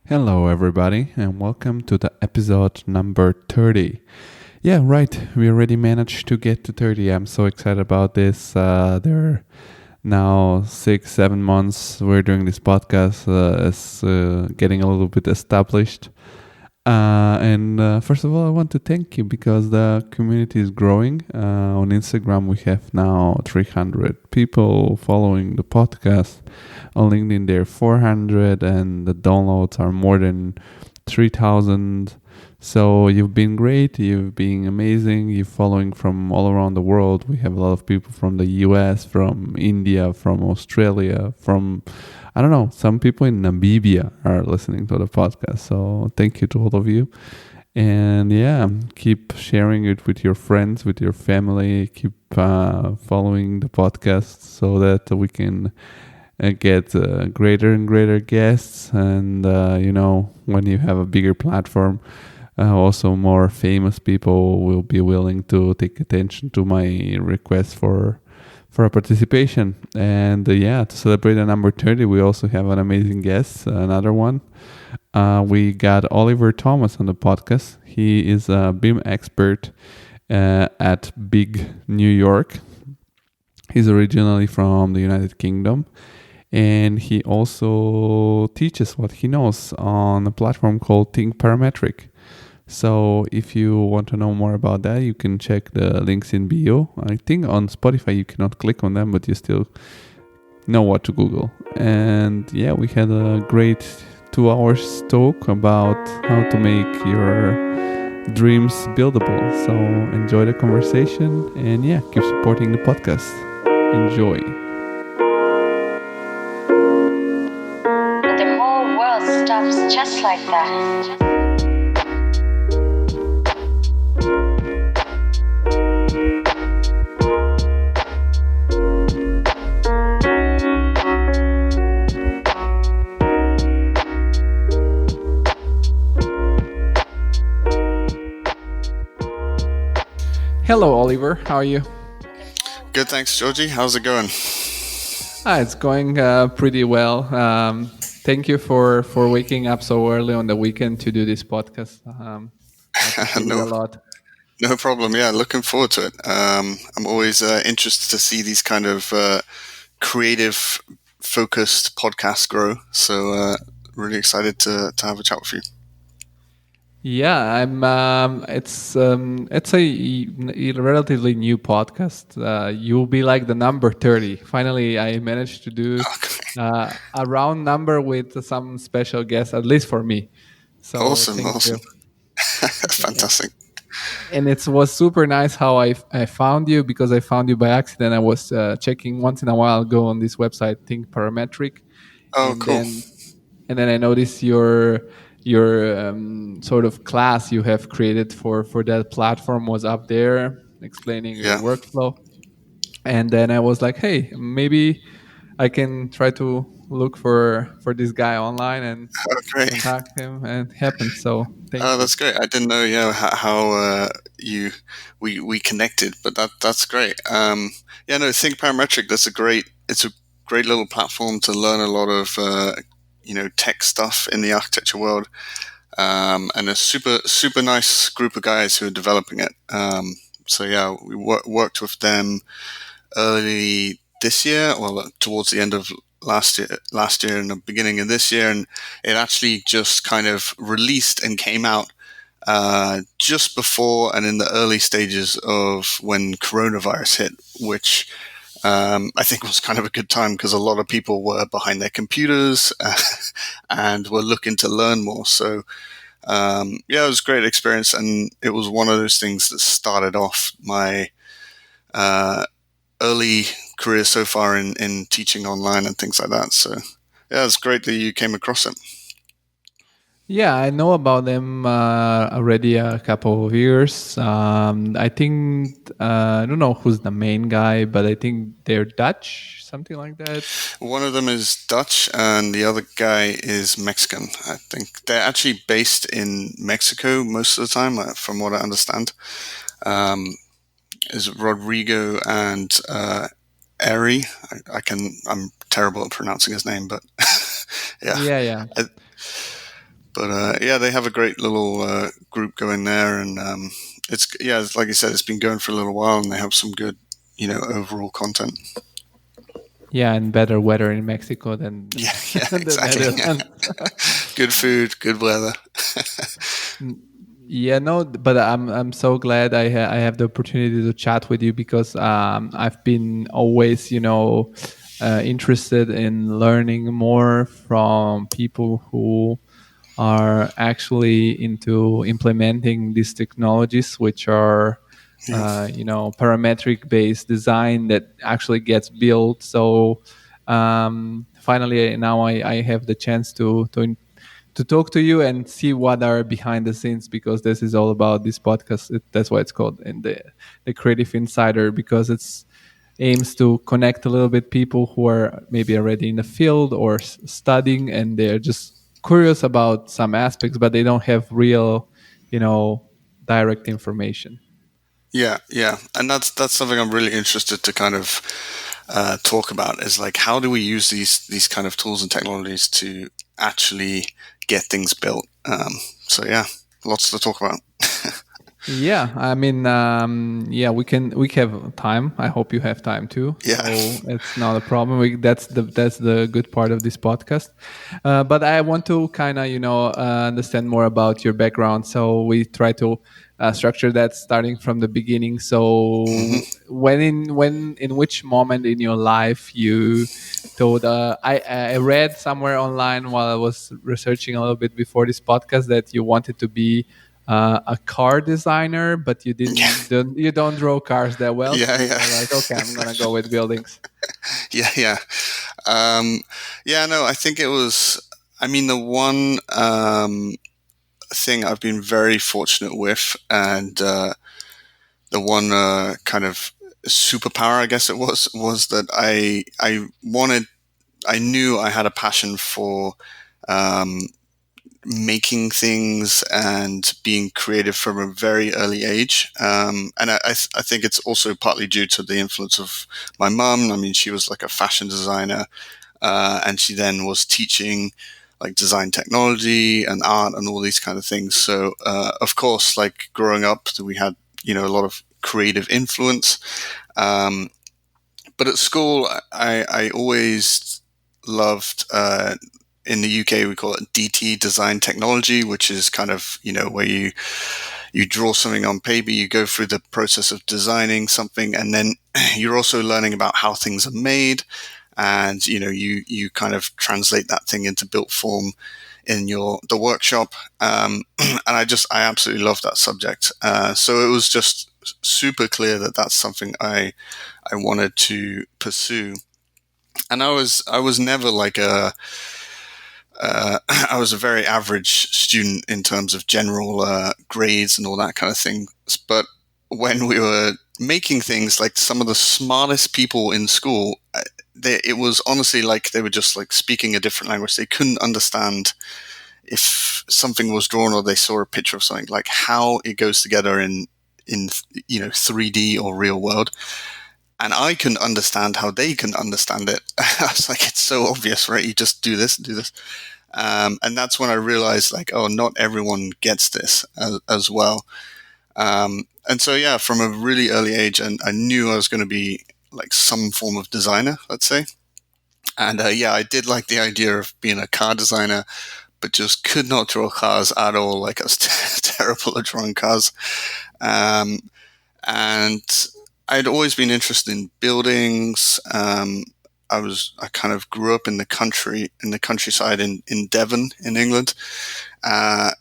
Hello, everybody, and welcome to the episode number 30. Yeah, right. We already managed to get to 30. I'm so excited about this. There are now 6-7 months we're doing this podcast. It's getting a little bit established. And first of all, I want to thank you because the community is growing. On Instagram, we have now 300 people following the podcast. On LinkedIn, there are 400, and the downloads are more than 3,000. So you've been great. You've been amazing. You're following from all around the world. We have a lot of people from the US, from India, from Australia, from I don't know, some people in Namibia are listening to the podcast. So thank you to all of you. And yeah, keep sharing it with your friends, with your family. Keep following the podcast so that we can get greater and greater guests. And, when you have a bigger platform, also more famous people will be willing to take attention to my request for a participation. And to celebrate the number 30, we also have an amazing guest, another one. We got Olly Thomas on the podcast. He is a BIM expert at Big New York. He's originally from the United Kingdom, and he also teaches what he knows on a platform called Think Parametric. So if you want to know more about that, you can check the links in bio. I think on Spotify you cannot click on them, but you still know what to Google. And yeah, we had a great 2 hours talk about how to make your dreams buildable. So enjoy the conversation and keep supporting the podcast. Enjoy. The whole world stops just like that. Hello, Oliver. How are you? Good, thanks, Georgi. How's it going? It's going pretty well. Thank you for waking up so early on the weekend to do this podcast. I No, a lot. no problem. Yeah, looking forward to it. I'm always interested to see these kind of creative, focused podcasts grow. So really excited to have a chat with you. Yeah, I'm. It's a relatively new podcast. You'll be like the number 30. Finally, I managed to do a round number with some special guests, at least for me. So Awesome. thank you. Fantastic. And it was super nice how I found you, because I found you by accident. I was checking once in a while, go on this website, Think Parametric. Oh, and cool. Then I noticed your sort of class you have created for that platform was up there, explaining your workflow. And then I was like, hey, maybe I can try to look for this guy online and contact him, and it happened. So thank you. That's great. I didn't know how we connected, but that's great. Think Parametric. It's a great little platform to learn a lot of tech stuff in the architecture world, and a super nice group of guys who are developing it. We worked with them early this year, towards the end of last year and the beginning of this year, and it actually just kind of released and came out just before and in the early stages of when coronavirus hit, which I think was kind of a good time because a lot of people were behind their computers and were looking to learn more. So it was a great experience, and it was one of those things that started off my early career so far in teaching online and things like that. So it's great that you came across it. Yeah, I know about them already a couple of years. I think, I don't know who's the main guy, but I think they're Dutch, something like that. One of them is Dutch and the other guy is Mexican. I think they're actually based in Mexico most of the time, from what I understand. Is Rodrigo and Eri. I'm terrible at pronouncing his name, but yeah. But yeah, they have a great little group going there, and it's like you said, it's been going for a little while, and they have some good, overall content. Yeah, and better weather in Mexico than Yeah, the exactly. Netherlands. Good food, good weather. Yeah, no, but I'm so glad I have the opportunity to chat with you, because I've been always, interested in learning more from people who are actually into implementing these technologies, which are Yeah. parametric based design that actually gets built. So finally now I have the chance to talk to you and see what are behind the scenes, because this is all about this podcast. That's why it's called in the Creative Insider, because it's aims to connect a little bit people who are maybe already in the field or studying, and they're just curious about some aspects, but they don't have real, direct information. Yeah, and that's something I'm really interested to kind of talk about, is like, how do we use these kind of tools and technologies to actually get things built? So yeah, lots to talk about. Yeah, I mean, yeah, we have time. I hope you have time too. Yeah. So it's not a problem. That's the good part of this podcast. But I want to kind of understand more about your background. So we try to structure that starting from the beginning. Mhm. So in which moment in your life you thought, I read somewhere online while I was researching a little bit before this podcast, that you wanted to be a car designer, but Yeah, you don't draw cars that well. So yeah, you yeah. were like, okay, I'm gonna go with buildings. Yeah. Um, yeah, no, I think it was. I mean, the one thing I've been very fortunate with, and the one kind of superpower, I guess it was that I knew I had a passion for um, making things and being creative from a very early age. And I think it's also partly due to the influence of my mum. I mean, she was like a fashion designer, and she then was teaching like design technology and art and all these kind of things. So, of course, like growing up, we had, a lot of creative influence. Um, but at school, I always loved, in the UK, we call it DT, design technology, which is kind of, where you draw something on paper, you go through the process of designing something, and then you're also learning about how things are made. And, you kind of translate that thing into built form in the workshop. And I absolutely love that subject. So it was just super clear that that's something I wanted to pursue. And I was never like I was a very average student in terms of general grades and all that kind of thing. But when we were making things, like some of the smartest people in school, it was honestly like they were just like speaking a different language. They couldn't understand if something was drawn or they saw a picture of something, like how it goes together in 3D or real world. And I can understand how they can understand it. I was like, it's so obvious, right? You just do this, do this. And that's when I realized, like, oh, not everyone gets this as well. And so, yeah, from a really early age, and I knew I was going to be like some form of designer, let's say. And yeah, I did like the idea of being a car designer, but just could not draw cars at all. Like, I was terrible at drawing cars. Um, and I'd always been interested in buildings. I kind of grew up in the countryside in Devon, in England. Uh,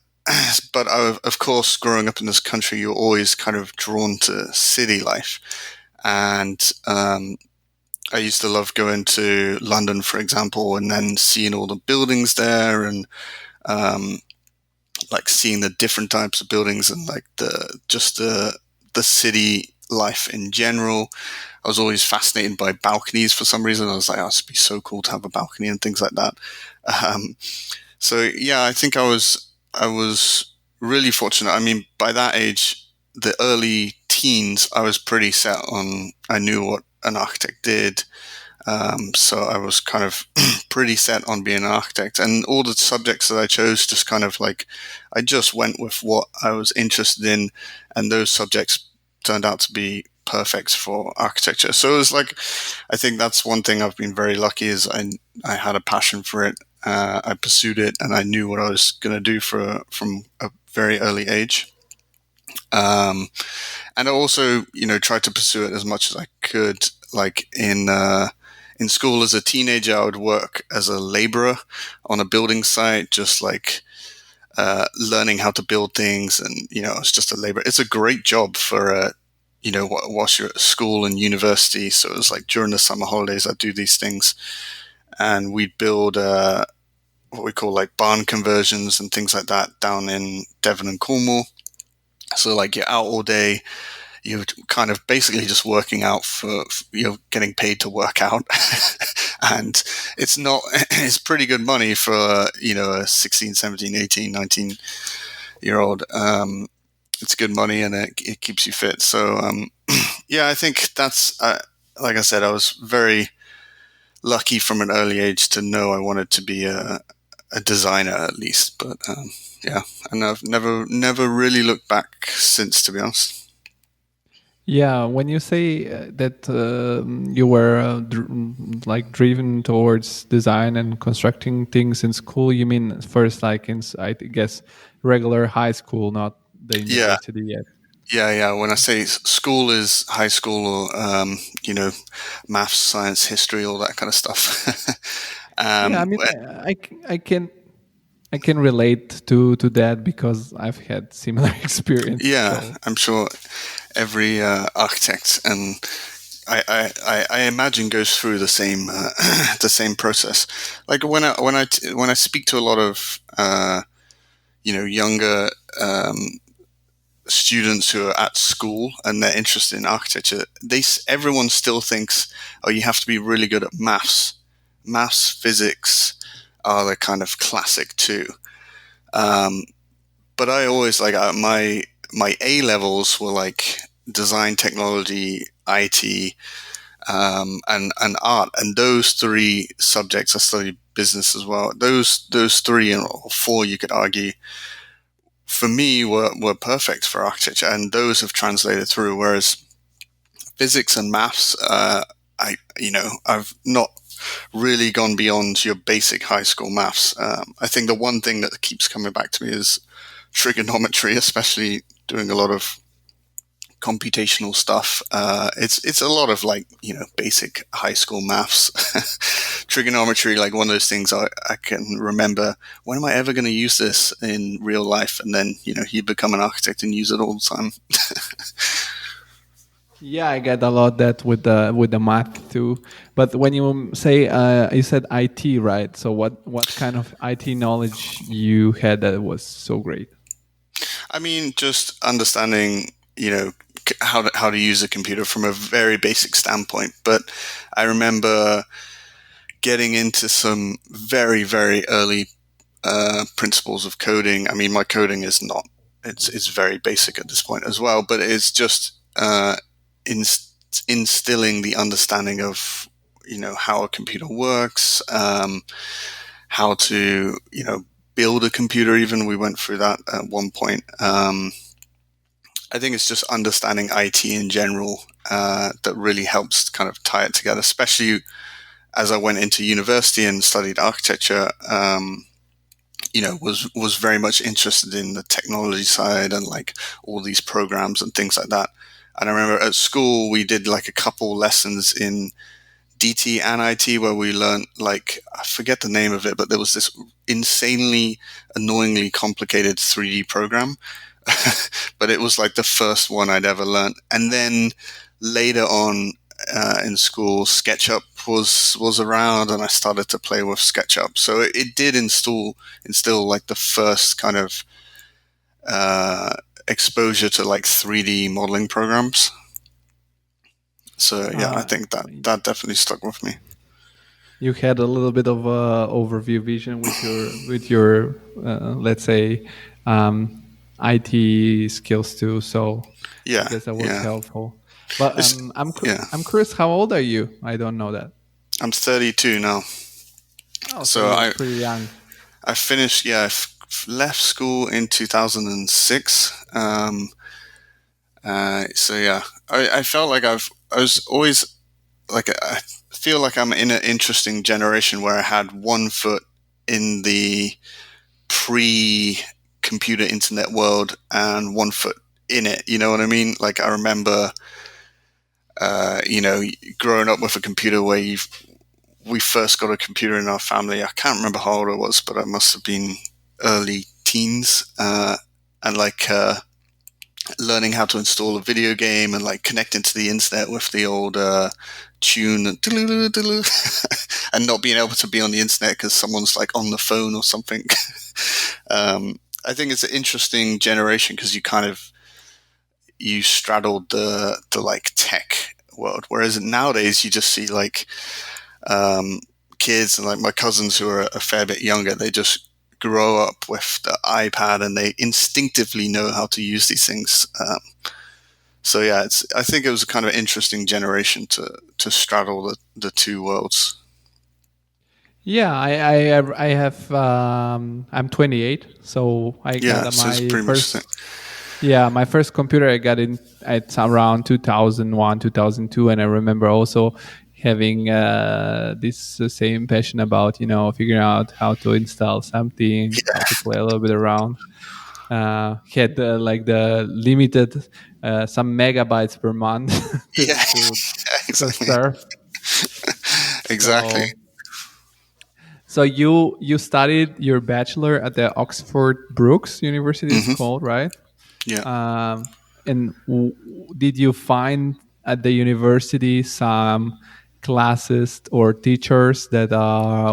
but of course, growing up in this country, you're always kind of drawn to city life. And I used to love going to London, for example, and then seeing all the buildings there, and um, like seeing the different types of buildings, and like the city life in general. I was always fascinated by balconies for some reason. I was like, oh, it'd be so cool to have a balcony and things like that. Um, so yeah, I think I was really fortunate. I mean, by that age, the early teens, I was pretty set on. I knew what an architect did. So I was kind of pretty set on being an architect, and all the subjects that I chose just kind of like, I just went with what I was interested in, and those subjects turned out to be perfect for architecture. So it was like, I think that's one thing I've been very lucky is I had a passion for it. I pursued it, and I knew what I was going to do from a very early age. And I also, tried to pursue it as much as I could. Like in school as a teenager, I would work as a laborer on a building site, just like learning how to build things. And, it's just a laborer. It's a great job for, whilst you're at school and university. So it was like during the summer holidays, I'd do these things. And we'd build what we call like barn conversions and things like that down in Devon and Cornwall. So like you're out all day, you're kind of basically just working out for you're getting paid to work out. And it's pretty good money for, a 16, 17, 18, 19 year old. It's good money, and it keeps you fit. So, I think that's, like I said, I was very lucky from an early age to know I wanted to be a designer at least. But, and I've never really looked back since, to be honest. Yeah, when you say that you were driven towards design and constructing things in school, you mean first like in, I guess, regular high school, not the university yet? Yeah. When I say school is high school, or maths, science, history, all that kind of stuff. I mean, I can relate to that because I've had similar experience. Yeah, so. I'm sure every architect and I imagine goes through the same the same process. Like when I speak to a lot of younger students who are at school and they're interested in architecture, everyone still thinks, oh, you have to be really good at maths. Maths, physics are the kind of classic two. But I always my A levels were like design, technology, IT, and art, and those three subjects. I studied business as well. Those three or four, you could argue, for me were perfect for architecture, and those have translated through. Whereas physics and maths, I've not really gone beyond your basic high school maths. I think the one thing that keeps coming back to me is trigonometry, especially doing a lot of computational stuff. It's a lot of basic high school maths. Trigonometry, like one of those things I can remember, when am I ever going to use this in real life? And then, you become an architect and use it all the time. Yeah, I get a lot that with the math too. But when you say you said IT, right? So what kind of IT knowledge you had that was so great? I mean, just understanding, how to use a computer from a very basic standpoint. But I remember getting into some very, very early principles of coding. I mean, my coding is not, it's very basic at this point as well, but it's just instilling the understanding of, how a computer works, how to, build a computer. Even we went through that at one point. I think it's just understanding IT in general that really helps kind of tie it together, especially as I went into university and studied architecture. Was very much interested in the technology side and like all these programs and things like that. And I remember at school we did like a couple lessons in DT and IT where we learned, like, I forget the name of it, but there was this insanely, annoyingly complicated 3D program. But it was like the first one I'd ever learned. And then later on in school, SketchUp was around, and I started to play with SketchUp. So it did instill like the first kind of exposure to like 3D modeling programs. So yeah, I think that definitely stuck with me. You had a little bit of a overview vision with your let's say IT skills too. So I guess that was helpful. But I'm curious, how old are you? I don't know that. I'm 32 now. Oh, So you're I pretty young. I finished. Yeah, left school in 2006. So yeah, I felt like I was always like I feel like I'm in an interesting generation where I had one foot in the pre-computer internet world and one foot in it. You know what I mean? Like I remember, growing up with a computer where we first got a computer in our family. I can't remember how old I was, but I must have been early teens. And like learning how to install a video game and like connecting to the internet with the old tune and and not being able to be on the internet because someone's like on the phone or something. I think it's an interesting generation because you straddled the like tech world, whereas nowadays you just see like kids and like my cousins who are a fair bit younger, they just grow up with the iPad and they instinctively know how to use these things. So yeah, I think it was a kind of interesting generation to straddle the two worlds. Yeah, I have I'm 28, so I got So it's my pretty first much my first computer I got in at around 2001 2002, and I remember also having this same passion about figuring out how to install something, how to play a little bit around. Had like the limited some megabytes per month to, yeah, to exactly. surf. Exactly. So you studied your bachelor at the Oxford Brookes University, it's Mm-hmm. called, right? Yeah. And did you find at the university some classes or teachers that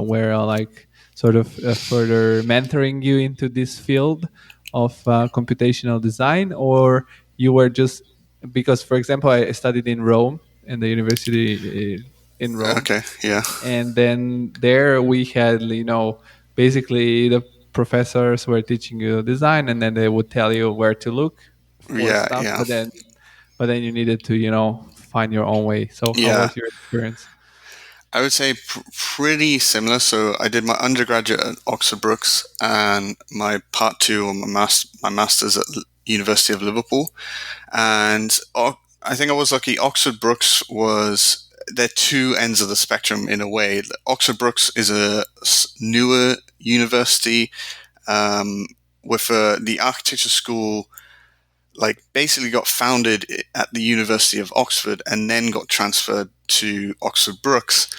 were like sort of further mentoring you into this field of computational design, or you were just because, for example, I studied in Rome in the university in Rome, Okay. Yeah. and then there we had basically the professors were teaching you design, and then they would tell you where to look for Yeah. stuff, Yeah. but then you needed to find your own way. So how Yeah. was your experience? I would say pretty similar. So I did my undergraduate at Oxford Brookes and my part two or my master's at University of Liverpool. And I think I was lucky. Oxford Brookes they're two ends of the spectrum in a way. Oxford Brookes is a newer university with the architecture school like basically got founded at the University of Oxford and then got transferred to Oxford Brookes.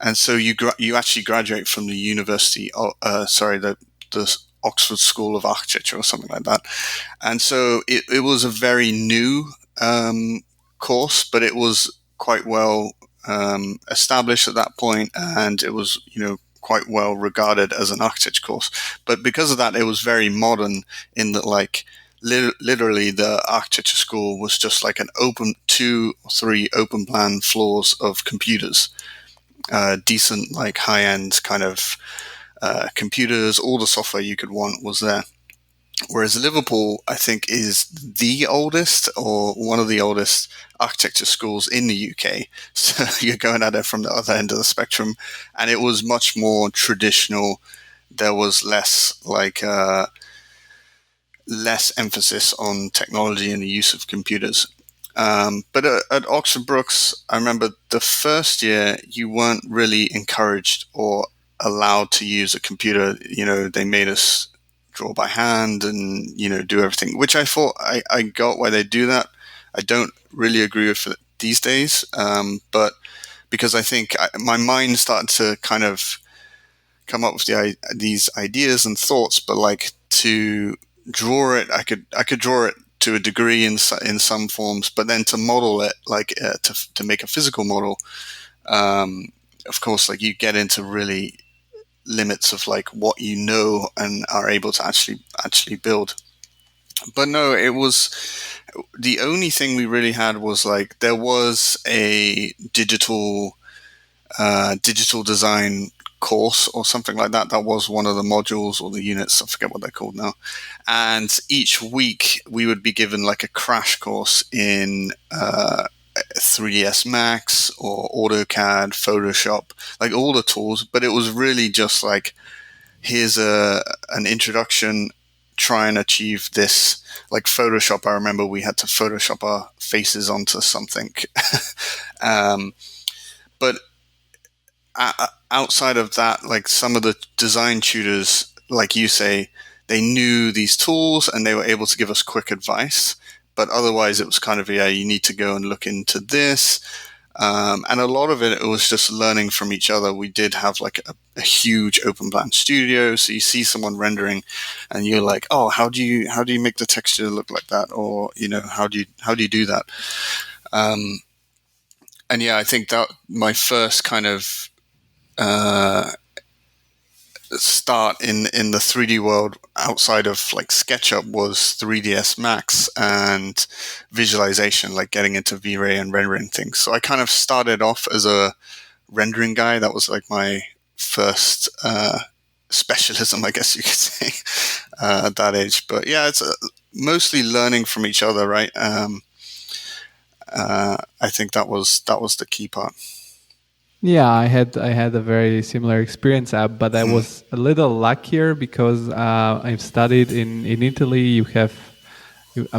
And so you actually graduate from the university, the Oxford School of Architecture or something like that. And so it was a very new course, but it was quite well established at that point, and it was quite well regarded as an architecture course. But because of that, it was very modern in that like literally the architecture school was just like an open 2 or 3 open plan floors of computers. Decent, like high-end kind of computers, all the software you could want was there. Whereas Liverpool, I think, is the oldest or one of the oldest architecture schools in the UK. So you're going at it from the other end of the spectrum. And it was much more traditional. There was less emphasis on technology and the use of computers. But at Oxford Brookes, I remember the first year you weren't really encouraged or allowed to use a computer. They made us draw by hand and, do everything, which I thought I got why they do that. I don't really agree with it these days. But because I think my mind started to kind of come up with these ideas and thoughts, but like to draw it, I could draw it to a degree in some forms, but then to model it, like to make a physical model, of course, like you get into really limits of like what and are able to actually build. But no, it was the only thing we really had was like there was a digital design course or something like that. That was one of the modules or the units. I forget what they're called now. And each week we would be given like a crash course in 3ds Max or AutoCAD, Photoshop, like all the tools, but it was really just like, here's an introduction, try and achieve this. Like Photoshop, I remember we had to Photoshop our faces onto something. But outside of that, like some of the design tutors, like you say, they knew these tools and they were able to give us quick advice. But otherwise, it was kind of, you need to go and look into this. And a lot of it was just learning from each other. We did have like a huge open plan studio. So you see someone rendering and you're like, oh, how do you make the texture look like that? Or, how do you do that? And yeah, I think that my first kind of, start in the 3D world outside of like SketchUp was 3ds Max and visualization, like getting into V-Ray and rendering things. So I kind of started off as a rendering guy. That was like my first specialism, I guess you could say, at that age. But yeah, it's mostly learning from each other, right? I think that was the key part. Yeah, I had a very similar experience, but I was a little luckier because I've studied in Italy.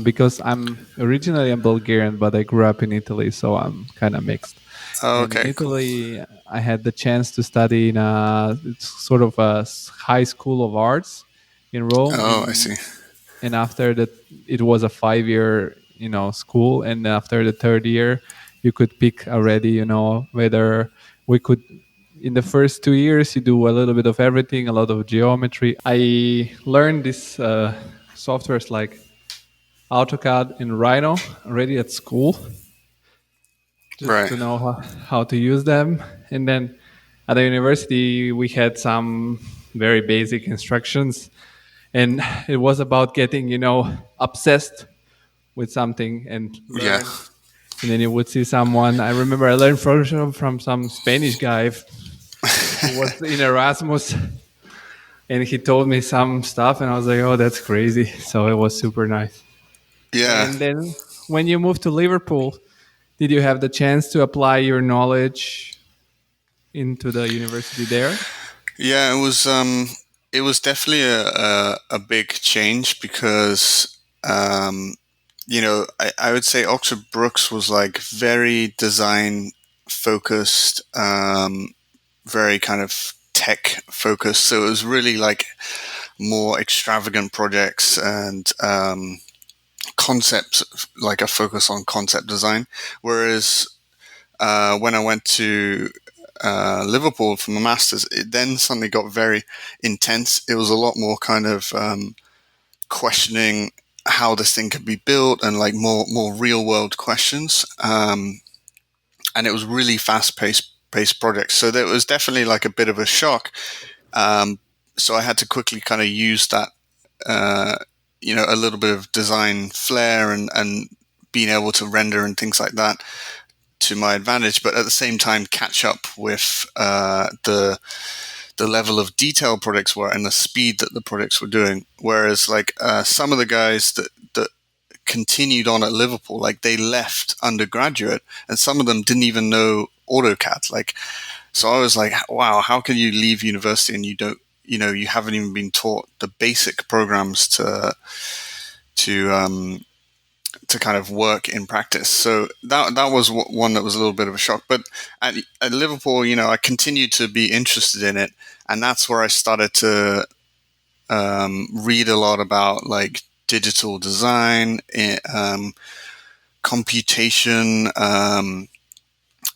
Because I'm originally a Bulgarian, but I grew up in Italy, so I'm kind of mixed. Oh, And okay, in Italy, I had the chance to study in it's sort of a high school of arts in Rome. Oh, I see. And after that, it was a 5-year, school. And after the third year, you could pick already, whether we could. In the first 2 years, you do a little bit of everything, a lot of geometry. I learned these softwares like AutoCAD and Rhino already at school, just Right. to know how to use them. And then at the university, we had some very basic instructions. And it was about getting, obsessed with something and learn. Yeah. And then you would see someone. I remember I learned Photoshop from some Spanish guy who was in Erasmus. And he told me some stuff. And I was like, oh, that's crazy. So it was super nice. Yeah. And then when you moved to Liverpool, did you have the chance to apply your knowledge into the university there? Yeah, it was definitely a big change because I would say Oxford Brookes was like very design focused, very kind of tech focused. So it was really like more extravagant projects and concepts, like a focus on concept design. Whereas when I went to Liverpool for my master's, it then suddenly got very intense. It was a lot more kind of questioning how this thing could be built and like more real world questions. And it was really fast paced projects. So there was definitely like a bit of a shock. So I had to quickly kind of use that, a little bit of design flair and being able to render and things like that to my advantage, but at the same time catch up with the level of detail projects were and the speed that the projects were doing. Whereas like some of the guys that continued on at Liverpool, like they left undergraduate and some of them didn't even know AutoCAD. Like, so I was like, wow, how can you leave university and you don't, you haven't even been taught the basic programs to kind of work in practice. So that was one that was a little bit of a shock. But at Liverpool, I continued to be interested in it. And that's where I started to read a lot about like digital design, computation,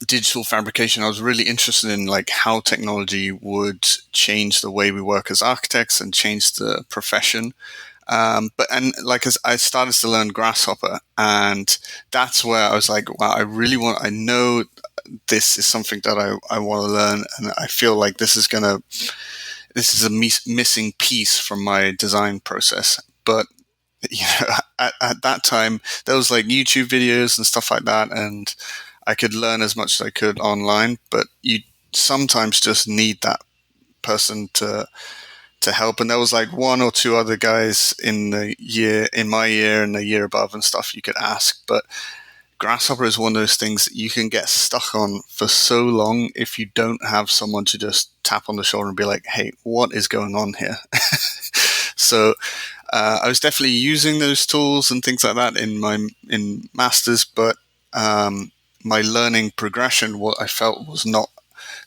digital fabrication. I was really interested in like how technology would change the way we work as architects and change the profession. As I started to learn Grasshopper, and that's where I was like, wow, I know this is something that I want to learn. And I feel like this is a missing piece from my design process. But, at that time there was like YouTube videos and stuff like that. And I could learn as much as I could online, but you sometimes just need that person to help. And there was like one or two other guys in my year and the year above and stuff you could ask, but Grasshopper is one of those things that you can get stuck on for so long if you don't have someone to just tap on the shoulder and be like, hey, what is going on here? So I was definitely using those tools and things like that in masters, but my learning progression, what I felt was not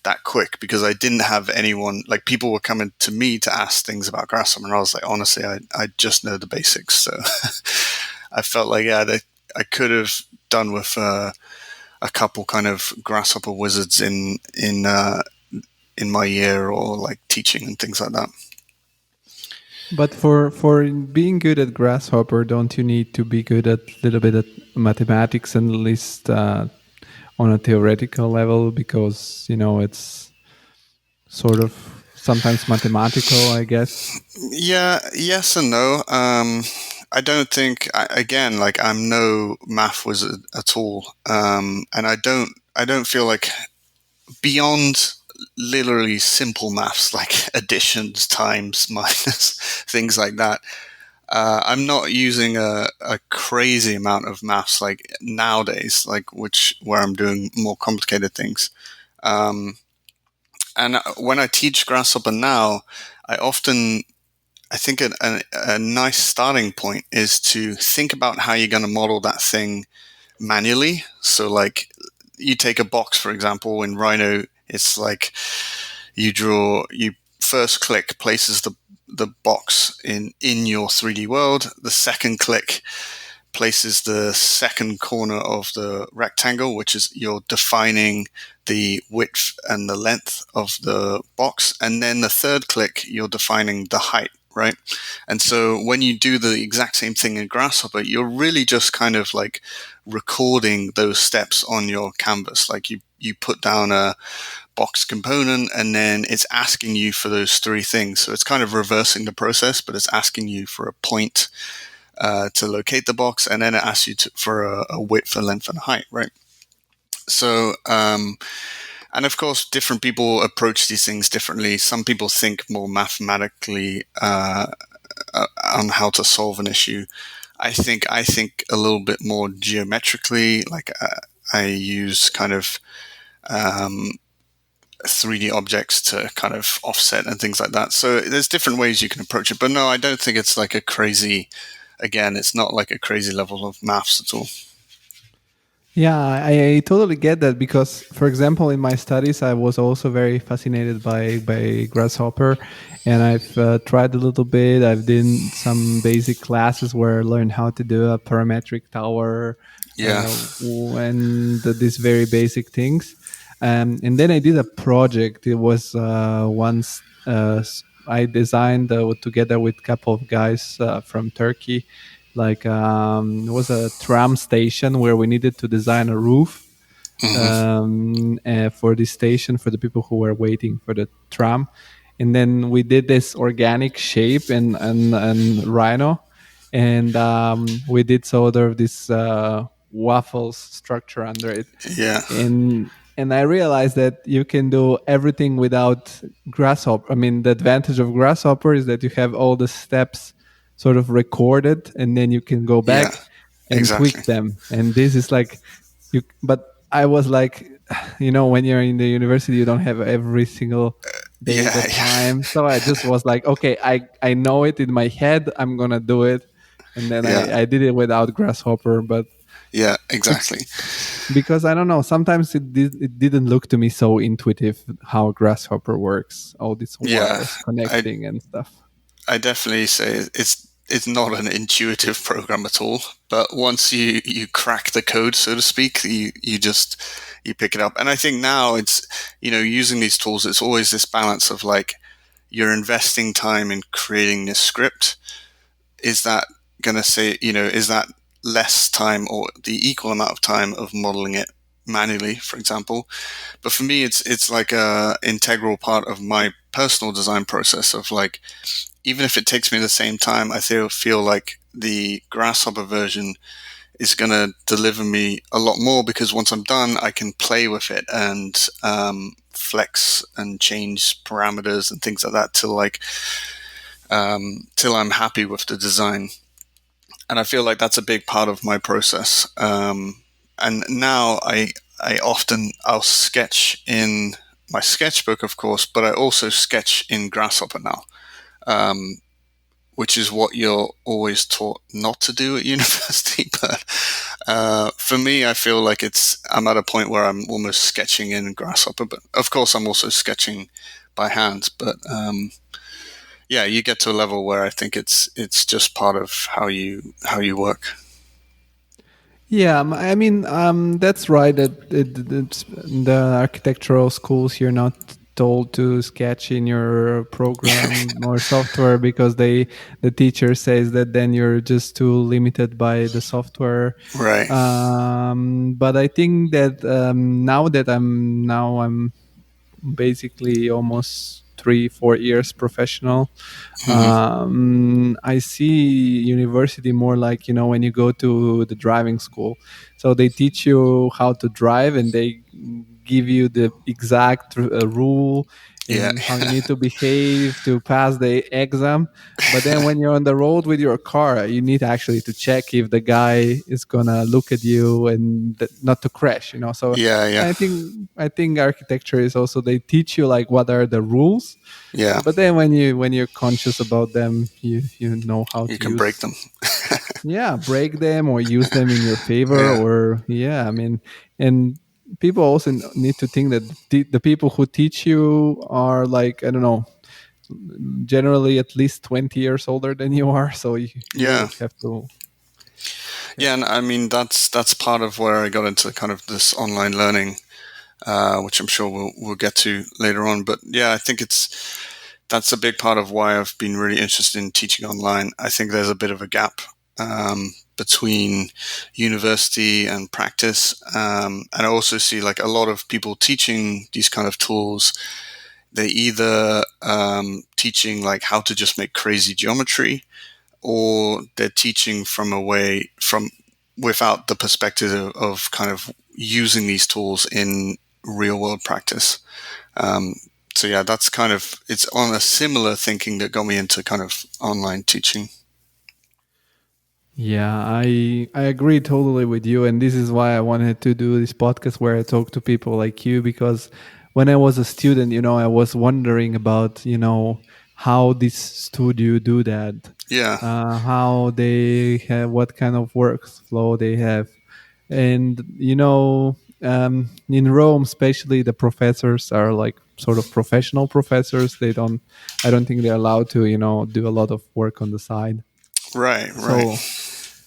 that quick because I didn't have anyone, like people were coming to me to ask things about Grasshopper, and I was like, honestly, I just know the basics. So I felt like, I could have done with a couple kind of Grasshopper wizards in my year, or like teaching and things like that. But for being good at Grasshopper, don't you need to be good at a little bit at mathematics, and at least on a theoretical level? Because it's sort of sometimes mathematical, I guess. Yeah, yes and no. I don't think, again, like I'm no math wizard at all, and I don't feel like beyond literally simple maths like additions, times, minus, things like that. I'm not using a crazy amount of maths like nowadays, like where I'm doing more complicated things. And when I teach Grasshopper now, I think a nice starting point is to think about how you're going to model that thing manually. So like you take a box, for example, in Rhino, it's like you first click places the box in your 3D world. The second click places the second corner of the rectangle, which is you're defining the width and the length of the box. And then the third click, you're defining the height, right? And so when you do the exact same thing in Grasshopper, you're really just kind of like recording those steps on your canvas. Like you put down a box component, and then it's asking you for those three things. So it's kind of reversing the process, but it's asking you for a point to locate the box, and then it asks you for a width, a length, and a height, right? So, and of course, different people approach these things differently. Some people think more mathematically on how to solve an issue. I think a little bit more geometrically. Like I use kind of 3D objects to kind of offset and things like that. So there's different ways you can approach it. But no, I don't think it's like it's not like a crazy level of maths at all. Yeah, I totally get that, because, for example, in my studies, I was also very fascinated by Grasshopper, and I've tried a little bit. I've done some basic classes where I learned how to do a parametric tower, and these very basic things. And then I did a project. It was once I designed together with a couple of guys from Turkey. Like it was a tram station where we needed to design a roof for the station for the people who were waiting for the tram, and then we did this organic shape and Rhino, and we did sort of this waffles structure under it. Yeah. And I realized that you can do everything without Grasshopper. I mean, the advantage of Grasshopper is that you have all the steps sort of recorded, and then you can go back and tweak them. And this is like but I was like, when you're in the university, you don't have every single day the time. So I just was like, okay, I know it in my head, I'm gonna do it. And then I did it without Grasshopper. But yeah, exactly. Because I don't know, sometimes it didn't look to me so intuitive how Grasshopper works, all this wires connecting and stuff. I definitely say it's not an intuitive program at all. But once you crack the code, so to speak, you pick it up. And I think now it's, using these tools, it's always this balance of like, you're investing time in creating this script. Is that going to say, is that less time or the equal amount of time of modeling it manually, for example? But for me, it's like a integral part of my personal design process of like, even if it takes me the same time, I feel like the Grasshopper version is going to deliver me a lot more, because once I'm done, I can play with it and flex and change parameters and things like that till I'm happy with the design. And I feel like that's a big part of my process. And and now I'll sketch in my sketchbook, of course, but I also sketch in Grasshopper now, which is what you're always taught not to do at university. But for me, I feel like I'm at a point where I'm almost sketching in Grasshopper, but of course I'm also sketching by hand. But yeah, you get to a level where I think it's just part of how you work. Yeah, I mean, that's right. It's the architectural schools, you're not told to sketch in your program or software because the teacher says that then you're just too limited by the software. Right. But I think that now that I'm basically almost 3-4 years professional. I see university more like, when you go to the driving school, so they teach you how to drive and they give you the exact rule and how you need to behave to pass the exam. But then when you're on the road with your car, you need actually to check if the guy is gonna look at you and not to crash, so Yeah. I think architecture is also, they teach you like what are the rules. Yeah. But then when you're conscious about them, you know how You to can break them. break them or use them in your favor. Yeah. I mean, and people also need to think that the people who teach you are like, I don't know, generally at least 20 years older than you are, so you have to. Yeah, and I mean that's part of where I got into kind of this online learning, which I'm sure we'll get to later on. But yeah, I think that's a big part of why I've been really interested in teaching online. I think there's a bit of a gap between university and practice, and I also see like a lot of people teaching these kind of tools. They either teaching like how to just make crazy geometry, or they're teaching without the perspective of kind of using these tools in real world practice. So yeah, that's kind of, it's on a similar thinking that got me into kind of online teaching. Yeah, I agree totally with you, and this is why I wanted to do this podcast where I talk to people like you, because when I was a student, I was wondering about, how this studio do that. Yeah. How they have, what kind of workflow they have. And, in Rome, especially, the professors are like sort of professional professors. I don't think they're allowed to, do a lot of work on the side. Right.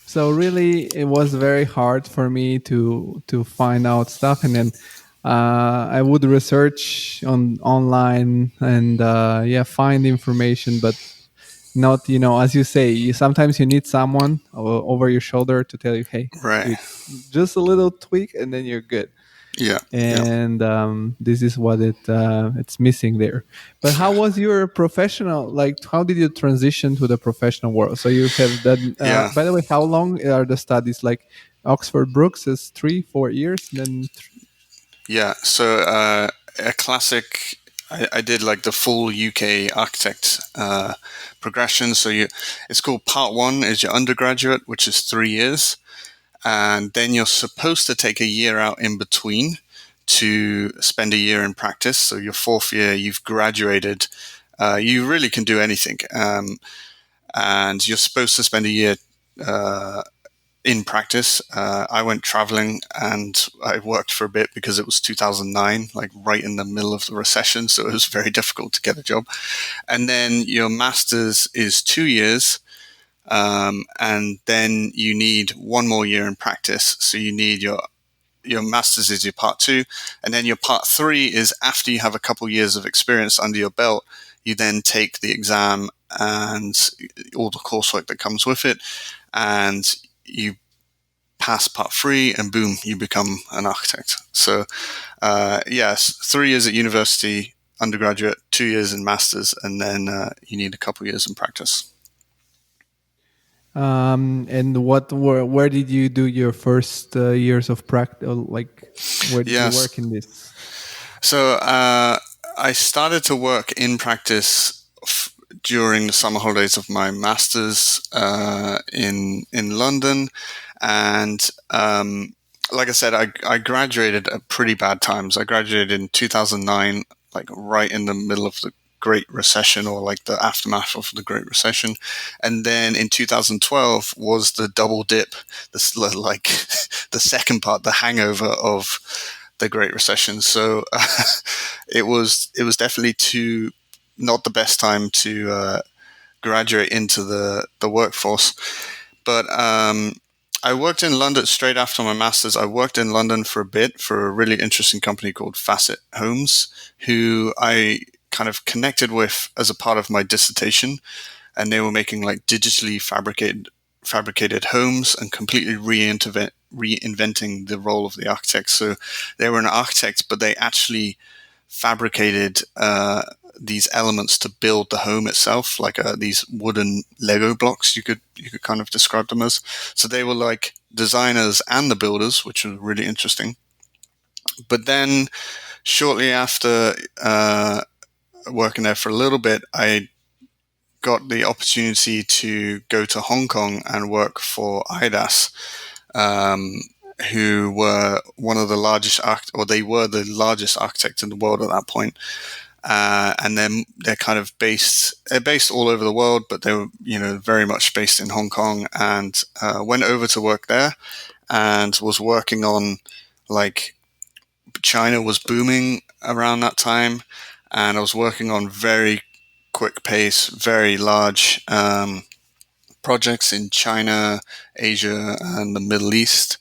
So really, it was very hard for me to find out stuff, and then I would research online and find information, but not, as you say, sometimes you need someone over your shoulder to tell you, hey, Right. just a little tweak, and then you're good. Yeah. And this is what it's missing there. But how was your professional, like how did you transition to the professional world? So you have done by the way, how long are the studies? Like Oxford Brookes is 3-4 years, and then yeah, so a classic, I did like the full UK architect progression. So it's called part 1 is your undergraduate, which is 3 years. And then you're supposed to take a year out in between to spend a year in practice. So your 4th year, you've graduated. You really can do anything. And you're supposed to spend a year in practice. I went traveling and I worked for a bit because it was 2009, like right in the middle of the recession. So it was very difficult to get a job. And then your master's is 2 years. And then you need 1 more year in practice. So you need your master's is your part 2. And then your part 3 is after you have a couple years of experience under your belt, you then take the exam and all the coursework that comes with it. And you pass part 3 and boom, you become an architect. So, yes, 3 years at university, undergraduate, 2 years in master's, and then you need a couple years in practice. And where did you do your first years of practice? Like, where did you work in this? So I started to work in practice during the summer holidays of my master's in London, and like I said, I graduated at pretty bad times. I graduated in 2009, like right in the middle of the Great Recession, or like the aftermath of the Great Recession. And then in 2012 was the double dip, this like the second part, the hangover of the Great Recession. So it was definitely not the best time to graduate into the workforce. But I worked in London straight after my master's. I worked in London for a bit for a really interesting company called Facet Homes, who I kind of connected with as a part of my dissertation. And they were making like digitally fabricated homes and completely reinventing the role of the architect. So they were an architect, but they actually fabricated these elements to build the home itself, like these wooden Lego blocks. You could kind of describe them as. So they were like designers and the builders, which was really interesting. But then, shortly after working there for a little bit, I got the opportunity to go to Hong Kong and work for IDAS, who were one of the largest they were the largest architect in the world at that point. And then they're kind of based all over the world, but they were, very much based in Hong Kong, and went over to work there and was working on, like, China was booming around that time. And I was working on very quick pace, very large projects in China, Asia, and the Middle East.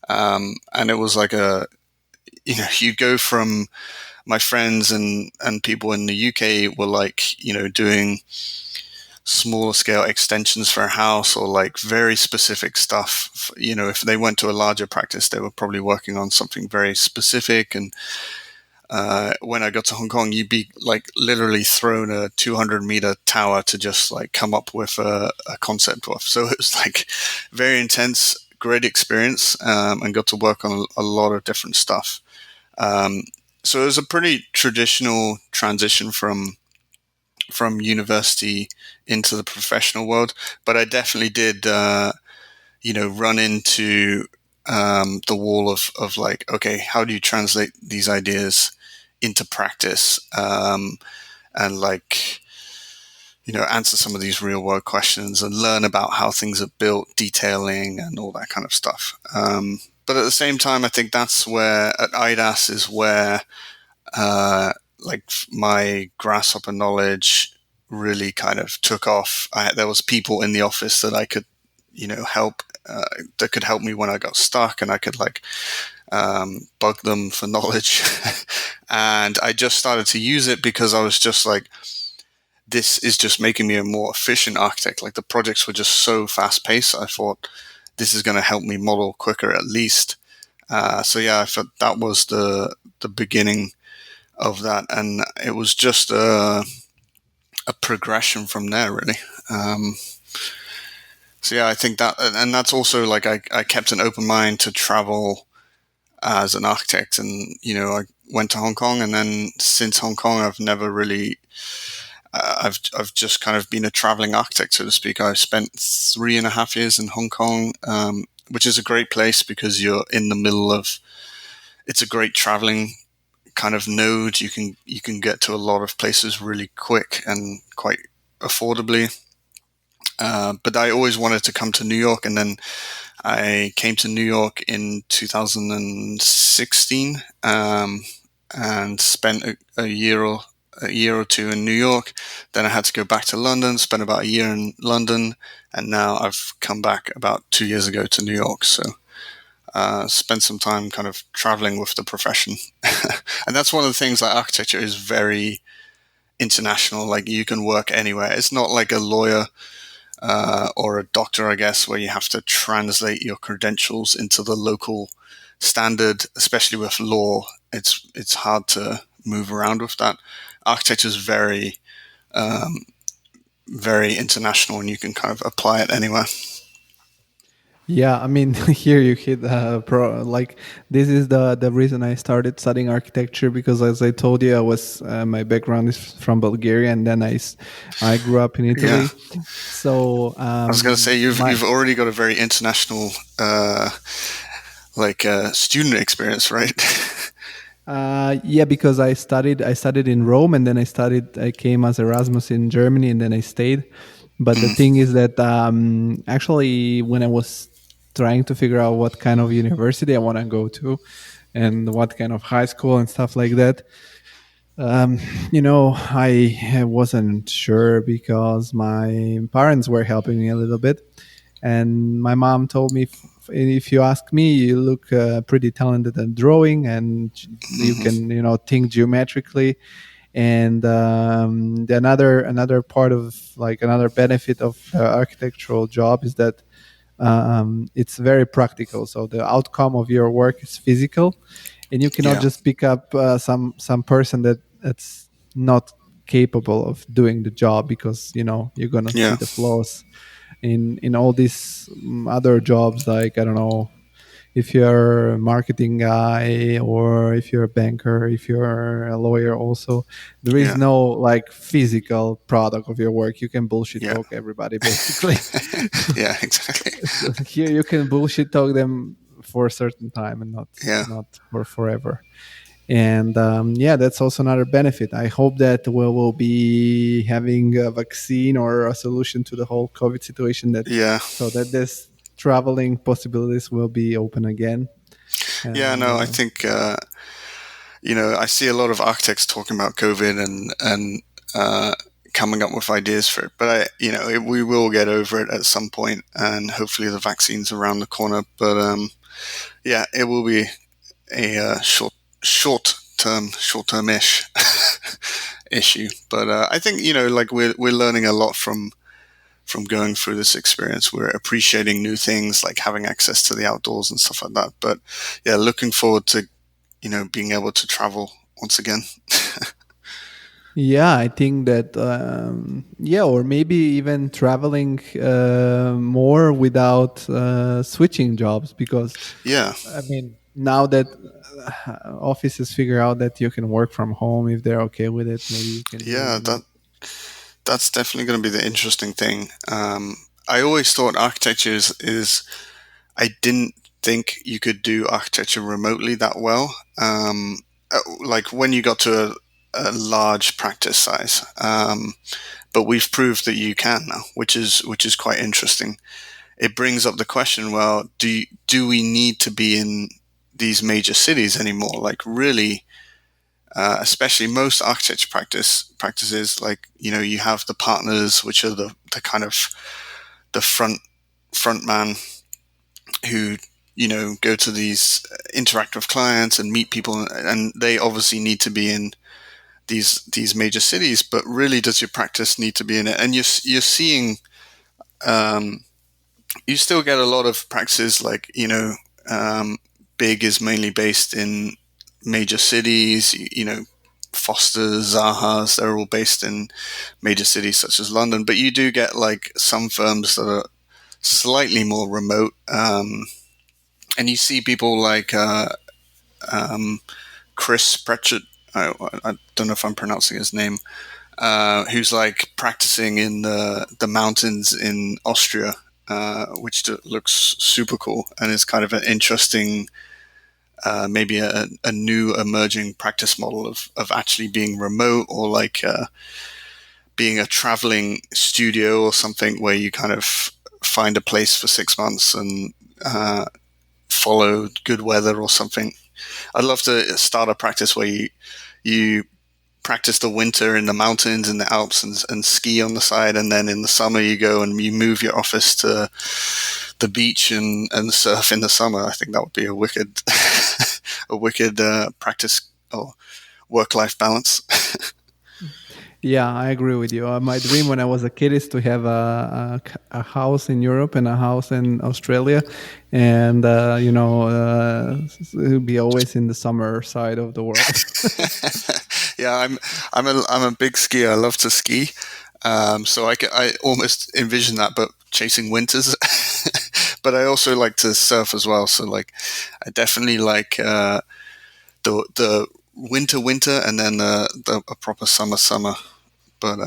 And it was like you go from, my friends and people in the UK were like, doing smaller scale extensions for a house, or like very specific stuff. If they went to a larger practice, they were probably working on something very specific. And when I got to Hong Kong, you'd be like literally thrown a 200-meter tower to just like come up with a concept of. So it was like very intense, great experience, and got to work on a lot of different stuff. So it was a pretty traditional transition from university into the professional world, but I definitely did, run into the wall of like, okay, how do you translate these ideas into practice, and like, answer some of these real world questions and learn about how things are built, detailing, and all that kind of stuff. But at the same time, I think that's where at IDAS is where like my Grasshopper knowledge really kind of took off. There was people in the office that I could, help, that could help me when I got stuck, and I could like bug them for knowledge. And I just started to use it because I was just like, this is just making me a more efficient architect. Like the projects were just so fast paced. I thought this is going to help me model quicker at least. So yeah, I thought that was the beginning of that, and it was just a progression from there, really. So yeah, I think that, and that's also like I kept an open mind to travel as an architect, and I went to Hong Kong, and then since Hong Kong, I've never really. I've just kind of been a traveling architect, so to speak. I spent 3.5 years in Hong Kong, which is a great place because you're in the middle of. It's a great traveling kind of node. You can get to a lot of places really quick and quite affordably. But I always wanted to come to New York, and then I came to New York in 2016, and spent a year or two in New York. Then I had to go back to London, spent about a year in London, and now I've come back about 2 years ago to New York. So spent some time kind of traveling with the profession. And that's one of the things, like architecture is very international. Like you can work anywhere. It's not like a lawyer or a doctor, I guess, where you have to translate your credentials into the local standard, especially with law. It's hard to move around with that. Architecture is very, very international, and you can kind of apply it anywhere. Yeah, I mean, here you hit like this is the reason I started studying architecture, because as I told you, I was my background is from Bulgaria, and then I grew up in Italy. Yeah. So I was going to say you've already got a very international like student experience, right? Yeah, because I studied in Rome, and then I came as Erasmus in Germany, and then I stayed. But the thing is that actually, when I was trying to figure out what kind of university I want to go to, and what kind of high school and stuff like that, I wasn't sure because my parents were helping me a little bit, and my mom told me, if you ask me, you look pretty talented at drawing, and you can, think geometrically. And the another part of, like, another benefit of the architectural job is that it's very practical. So the outcome of your work is physical, and you cannot Yeah. just pick up some person that's not capable of doing the job, because you're gonna see Yeah. the flaws in all these other jobs. Like, I don't know, if you're a marketing guy, or if you're a banker, if you're a lawyer also, there is Yeah. no, like, physical product of your work. You can bullshit Yeah. talk everybody, basically. Yeah, exactly. So here you can bullshit talk them for a certain time, and not Yeah. not for forever. And yeah, that's also another benefit. I hope that we will be having a vaccine or a solution to the whole COVID situation, Yeah. so that this traveling possibilities will be open again. Yeah, And no, I think I see a lot of architects talking about COVID and coming up with ideas for it. But we will get over it at some point, and hopefully the vaccine's around the corner. But yeah, it will be a short-term-ish issue. But I think like we're learning a lot from going through this experience. We're appreciating new things, like having access to the outdoors and stuff like that. But yeah, looking forward to being able to travel once again. yeah, I think that yeah, or maybe even traveling more without switching jobs, because Yeah, I mean, now that offices figure out that you can work from home, if they're okay with it, maybe you can yeah, do. that's definitely going to be the interesting thing. I always thought architecture is I didn't think you could do architecture remotely that well. Like when you got to a large practice size. But we've proved that you can now, which is quite interesting. It brings up the question: well, do we need to be in these major cities anymore? Like, really, especially most architecture practices, like you have the partners, which are the kind of the front man who go to these interact with clients and meet people, and they obviously need to be in these major cities. But really, does your practice need to be in it? And you're seeing you still get a lot of practices like Big is mainly based in major cities. Foster's, Zaha's, they're all based in major cities such as London. But you do get like some firms that are slightly more remote, and you see people like Chris Pratchett. I don't know if I'm pronouncing his name. Who's like practicing in the mountains in Austria, which looks super cool, and is kind of an interesting, maybe a new emerging practice model of actually being remote, or like being a traveling studio or something, where you kind of find a place for 6 months and follow good weather or something. I'd love to start a practice where you practice the winter in the mountains in the Alps and ski on the side, and then in the summer you go and you move your office to the beach and surf in the summer. I think that would be a wicked practice or work-life balance. Yeah, I agree with you. My dream when I was a kid is to have a house in Europe and a house in Australia, and be always in the summer side of the world. Yeah, I'm a big skier. I love to ski, so I almost envision that, but chasing winters. But I also like to surf as well. So like, I definitely like the winter, and then a proper summer. But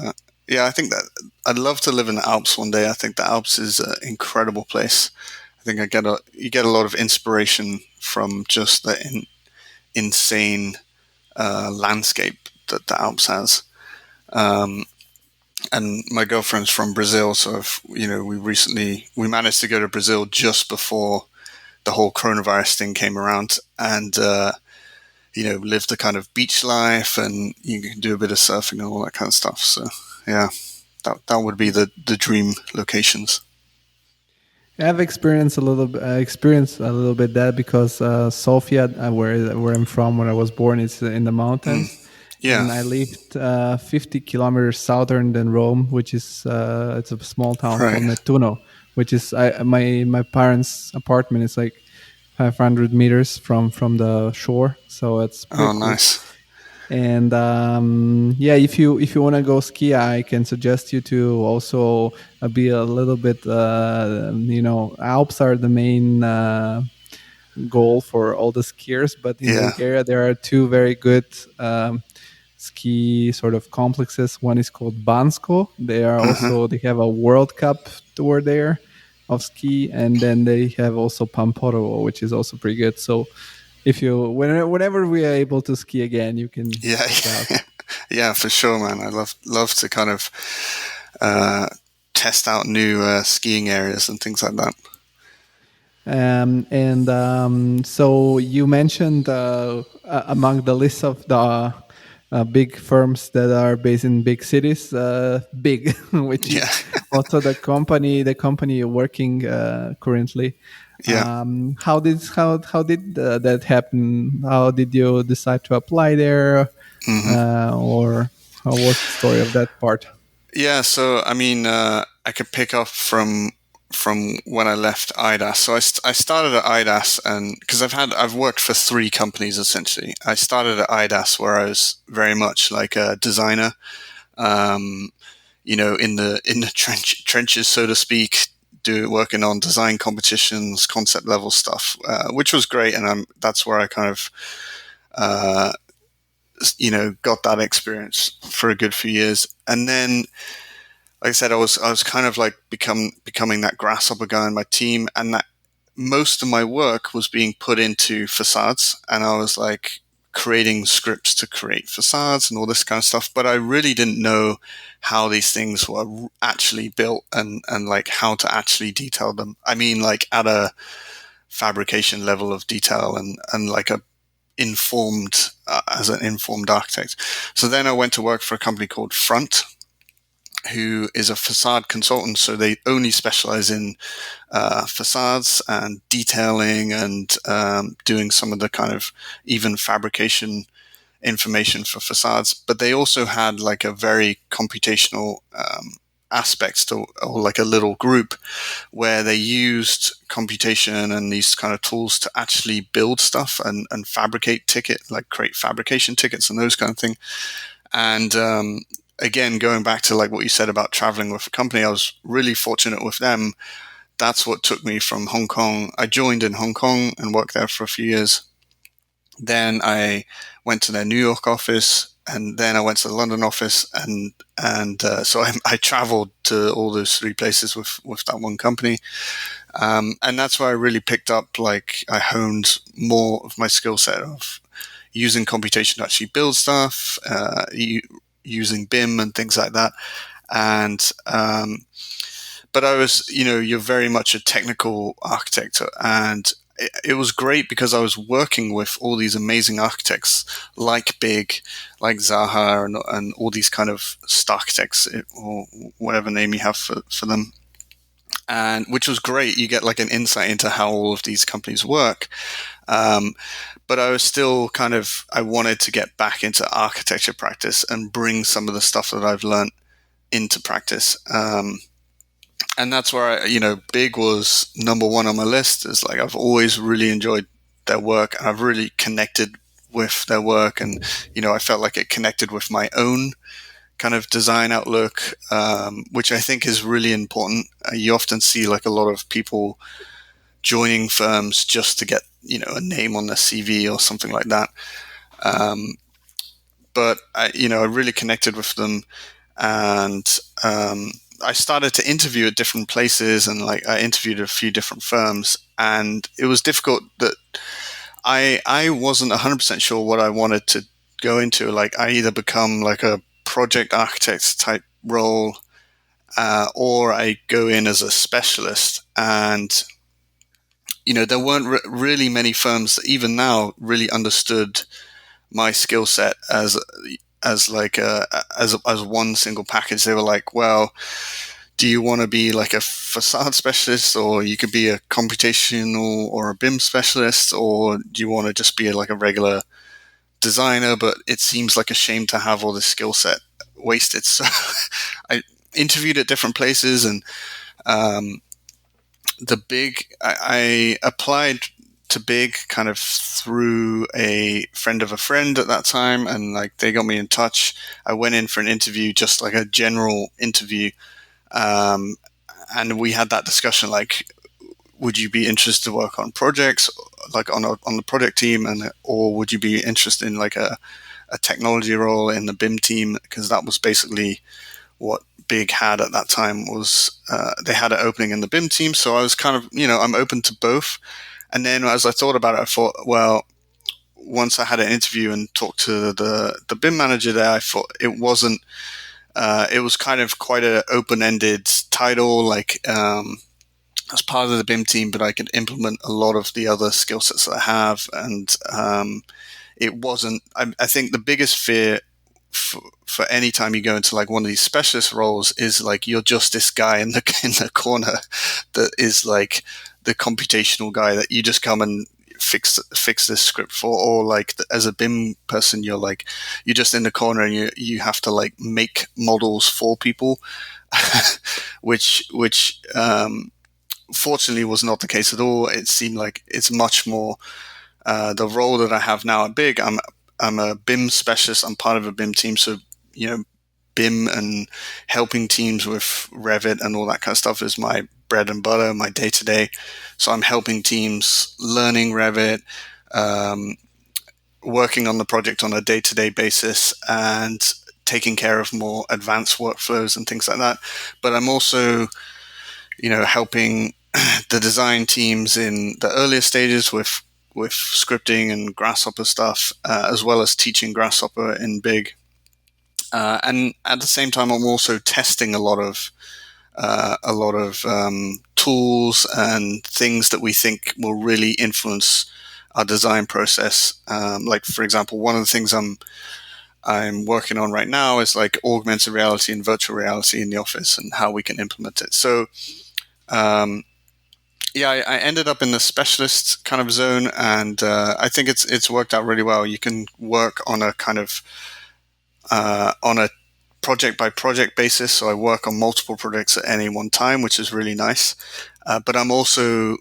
yeah, I think that I'd love to live in the Alps one day. I think the Alps is an incredible place. I think you get a lot of inspiration from just the insane landscape that the Alps has. And my girlfriend's from Brazil, so we managed to go to Brazil just before the whole coronavirus thing came around, and live the kind of beach life, and you can do a bit of surfing and all that kind of stuff. So yeah, that would be the dream locations. I've experienced a little bit that, because Sofia, where I'm from, where I was born, is in the mountains. Yeah. And I lived 50 kilometers southern than Rome, which is it's a small town called Nettuno, which is my parents' apartment is like 500 meters from the shore, so it's pretty cool. Nice. And if you want to go ski, I can suggest you to also be a little bit. Alps are the main goal for all the skiers, but in Bulgaria there are two very good ski sort of complexes. One is called Bansko. They have a World Cup tour there of ski, and then they have also Pamporovo, which is also pretty good. So if whenever we are able to ski again, you can yeah, for sure, man. I love to kind of test out new skiing areas and things like that. So you mentioned among the list of the big firms that are based in big cities, big, which is also the company you're working currently. Yeah. How did that happen? How did you decide to apply there, or how was the story of that part? Yeah, so I mean, I could pick up from when I left IDAS. So I started at IDAS, and because I've worked for 3 companies essentially. I started at IDAS, where I was very much like a designer, in the trenches, so to speak, working on design competitions, concept level stuff, which was great, and that's where I kind of got that experience for a good few years. And then, like I said, I was kind of like becoming that Grasshopper guy in my team, and that most of my work was being put into facades, and I was like creating scripts to create facades and all this kind of stuff. But I really didn't know how these things were actually built and like how to actually detail them. I mean, like at a fabrication level of detail and like as an informed architect. So then I went to work for a company called Front, who is a facade consultant. So they only specialize in facades and detailing and doing some of the kind of even fabrication information for facades. But they also had like a very computational aspects to, or like a little group where they used computation and these kind of tools to actually build stuff and fabricate create fabrication tickets and those kind of things. And again, going back to like what you said about traveling with a company, I was really fortunate with them. That's what took me from Hong Kong. I joined in Hong Kong and worked there for a few years. Then I went to their New York office, and then I went to the London office, and so I traveled to all those 3 places with that one company. And that's where I really picked up, like I honed more of my skill set of using computation to actually build stuff, using BIM and things like that. And, but I was, you're very much a technical architect, and it was great because I was working with all these amazing architects like Big, like Zaha, and all these kind of star architects, or whatever name you have for them. And which was great. You get like an insight into how all of these companies work. But I was still I wanted to get back into architecture practice and bring some of the stuff that I've learned into practice. And that's where Big was number 1 on my list. It's like, I've always really enjoyed their work, and I've really connected with their work. And, I felt like it connected with my own kind of design outlook, which I think is really important. You often see like a lot of people joining firms just to get, a name on their CV or something like that. But I really connected with them, and I started to interview at different places, and like I interviewed at a few different firms, and it was difficult that I wasn't 100% sure what I wanted to go into. Like, I either become like a project architect type role, or I go in as a specialist. And, there weren't really many firms that even now really understood my skill set as like as one single package. They were like, well, do you want to be like a facade specialist, or you could be a computational or a BIM specialist, or do you want to just be like a regular designer? But it seems like a shame to have all this skill set wasted. So I interviewed at different places, and I applied to Big kind of through a friend of a friend at that time, and like they got me in touch. I went in for an interview, just like a general interview. And we had that discussion, like, would you be interested to work on projects, like on the project team, or would you be interested in like a technology role in the BIM team? Because that was basically what Big had at that time. Was they had an opening in the BIM team. So I was kind of, I'm open to both. And then as I thought about it, I thought, well, once I had an interview and talked to the BIM manager there, I thought it wasn't. It was kind of quite an open-ended title, like as part of the BIM team, but I could implement a lot of the other skill sets that I have. And it wasn't, I think the biggest fear for any time you go into like one of these specialist roles is like you're just this guy in the corner that is like the computational guy that you just come and fix this script for, or like as a BIM person, you're just in the corner and you have to like make models for people, which fortunately was not the case at all. It seemed like it's much more the role that I have now at Big. I'm a BIM specialist. I'm part of a BIM team, so BIM and helping teams with Revit and all that kind of stuff is my bread and butter, my day to day. So I'm helping teams learning Revit, working on the project on a day to day basis, and taking care of more advanced workflows and things like that. But I'm also, helping the design teams in the earlier stages with scripting and Grasshopper stuff, as well as teaching Grasshopper in Big. And at the same time, I'm also testing a lot of tools and things that we think will really influence our design process. Like, for example, one of the things I'm working on right now is like augmented reality and virtual reality in the office and how we can implement it. So, I ended up in the specialist kind of zone, and I think it's worked out really well. You can work on a kind of on a project by project basis. So I work on multiple projects at any one time, which is really nice. But I'm also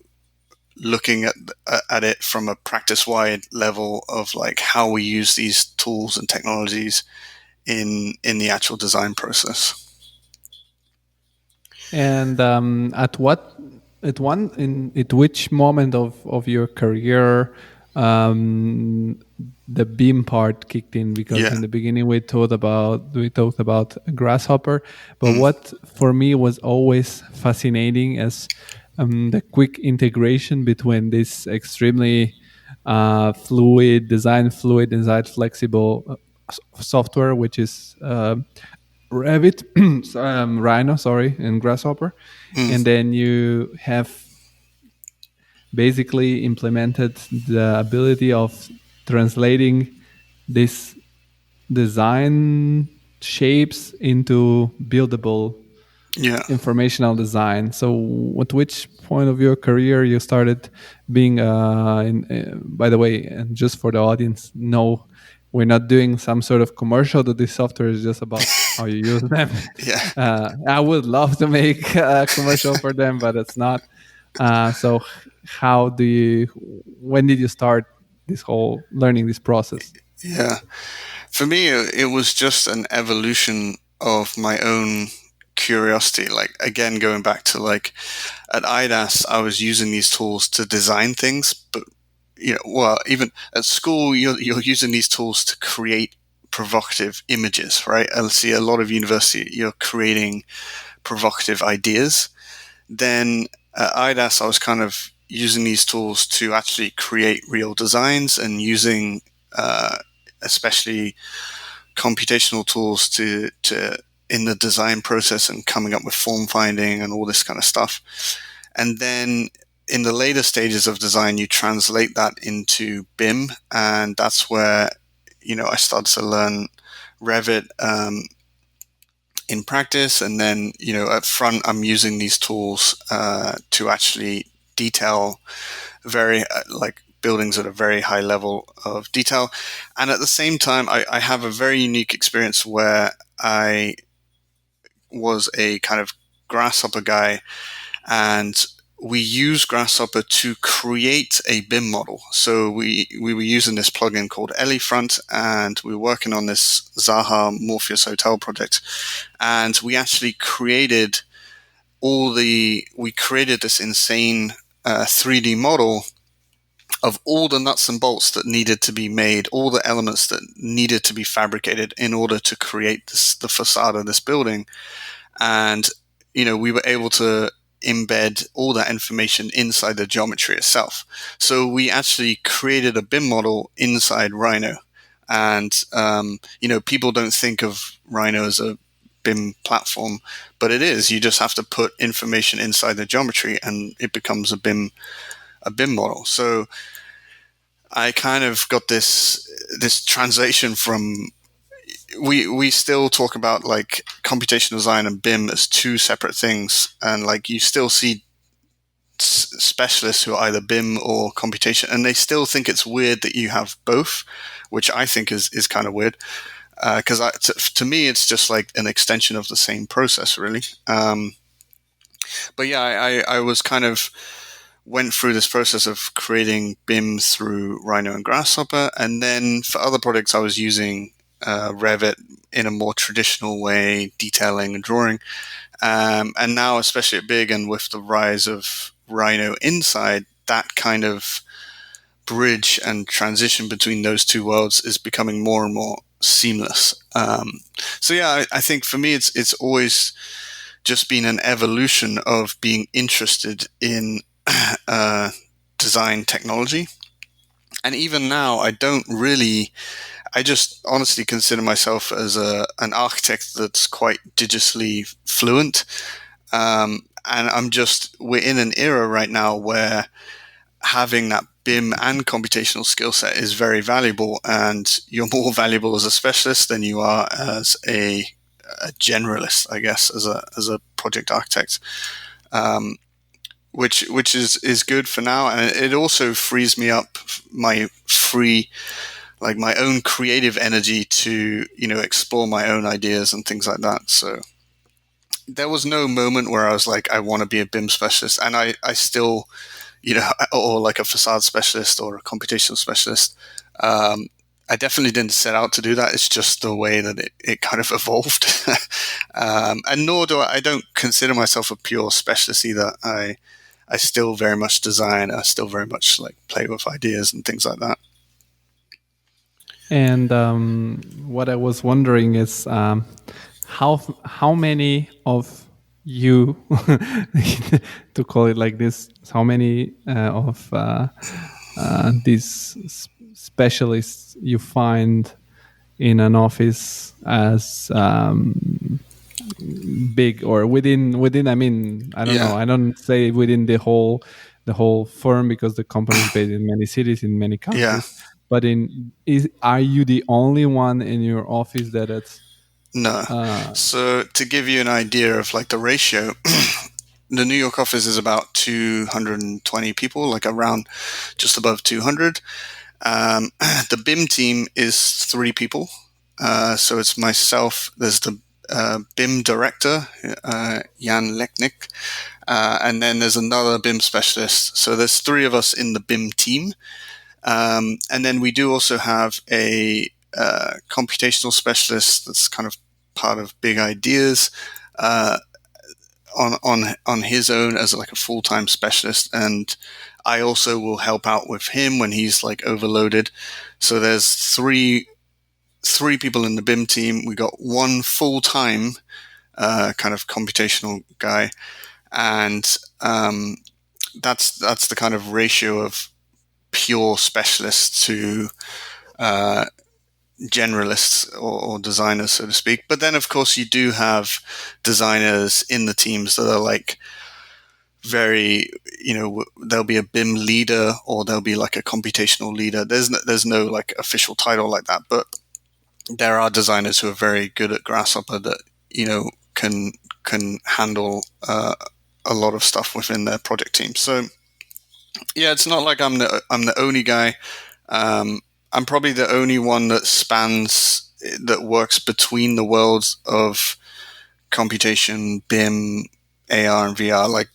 looking at it from a practice-wide level of like how we use these tools and technologies in the actual design process. And at which moment of your career the BIM part kicked in? Because in the beginning we talked about Grasshopper, but what for me was always fascinating is the quick integration between this extremely fluid, design flexible software, which is Revit, Rhino, and Grasshopper, and then you have basically implemented the ability of translating this design shapes into buildable informational design. So at which point of your career you started being by the way, and just for the audience, no, we're not doing some sort of commercial, that this software is just about how you use them. I would love to make a commercial for them, but it's not. So when did you start this whole learning this process? Yeah. For me, it was just an evolution of my own curiosity. Like, again, going back to like at IDAS, I was using these tools to design things, but even at school, you're using these tools to create provocative images, right? I see a lot of university, you're creating provocative ideas. Then at IDAS, I was kind of using these tools to actually create real designs, and using especially computational tools to in the design process, and coming up with form finding and all this kind of stuff. And then in the later stages of design, you translate that into BIM, and that's where, I started to learn Revit in practice. And then, up front, I'm using these tools to actually detail very buildings at a very high level of detail. And at the same time, I have a very unique experience where I was a kind of Grasshopper guy, and we use Grasshopper to create a BIM model. So we were using this plugin called Elefront, and we were working on this Zaha Morpheus Hotel project. And we actually created this insane 3D model of all the nuts and bolts that needed to be made, all the elements that needed to be fabricated in order to create the facade of this building. And, we were able to embed all that information inside the geometry itself. So we actually created a BIM model inside Rhino. And, people don't think of Rhino as a BIM platform, but it is. You just have to put information inside the geometry and it becomes a BIM model. So I kind of got this translation from, we still talk about like computational design and BIM as two separate things, and like you still see specialists who are either BIM or computation, and they still think it's weird that you have both, which I think is kind of weird, because to me it's just like an extension of the same process, really. But yeah, I was kind of went through this process of creating BIM through Rhino and Grasshopper, and then for other projects I was using Revit in a more traditional way, detailing and drawing. And now, especially at Big and with the rise of Rhino inside, that kind of bridge and transition between those two worlds is becoming more and more seamless. So yeah, I think for me, it's always just been an evolution of being interested in design technology. And even now, I just honestly consider myself as an architect that's quite digitally fluent. And we're in an era right now where having that BIM and computational skill set is very valuable, and you're more valuable as a specialist than you are as a generalist, I guess, as a project architect. Which is good for now, and it also frees me up my own creative energy to, explore my own ideas and things like that. So there was no moment where I was like, I want to be a BIM specialist. And I still, or like a facade specialist or a computational specialist. I definitely didn't set out to do that. It's just the way that it kind of evolved. And nor I don't consider myself a pure specialist either. I still very much design. I still very much like play with ideas and things like that. And what I was wondering is how many of you, to call it like this, how many of these specialists you find in an office as big, or within? I mean, I don't know. I don't say within the whole firm, because the company is based in many cities, in many countries. Yeah. But are you the only one in your office that it's? No. So to give you an idea of like the ratio, the New York office is about 220 people, like around just above 200. The BIM team is 3 people. So it's myself. There's the BIM director, Jan Leknik, and then there's another BIM specialist. So there's 3 of us in the BIM team. And then we do also have a computational specialist that's kind of part of Big Ideas on his own as like a full-time specialist. And I also will help out with him when he's like overloaded. So there's three people in the BIM team. We got 1 full-time kind of computational guy, and that's the kind of ratio of pure specialists to generalists or designers, so to speak. But then, of course, you do have designers in the teams that are like very, there'll be a BIM leader or there'll be like a computational leader. There's no like official title like that, but there are designers who are very good at Grasshopper that, can handle a lot of stuff within their project team. So yeah, it's not like I'm the only guy. I'm probably the only one that works between the worlds of computation, BIM, AR, and VR. Like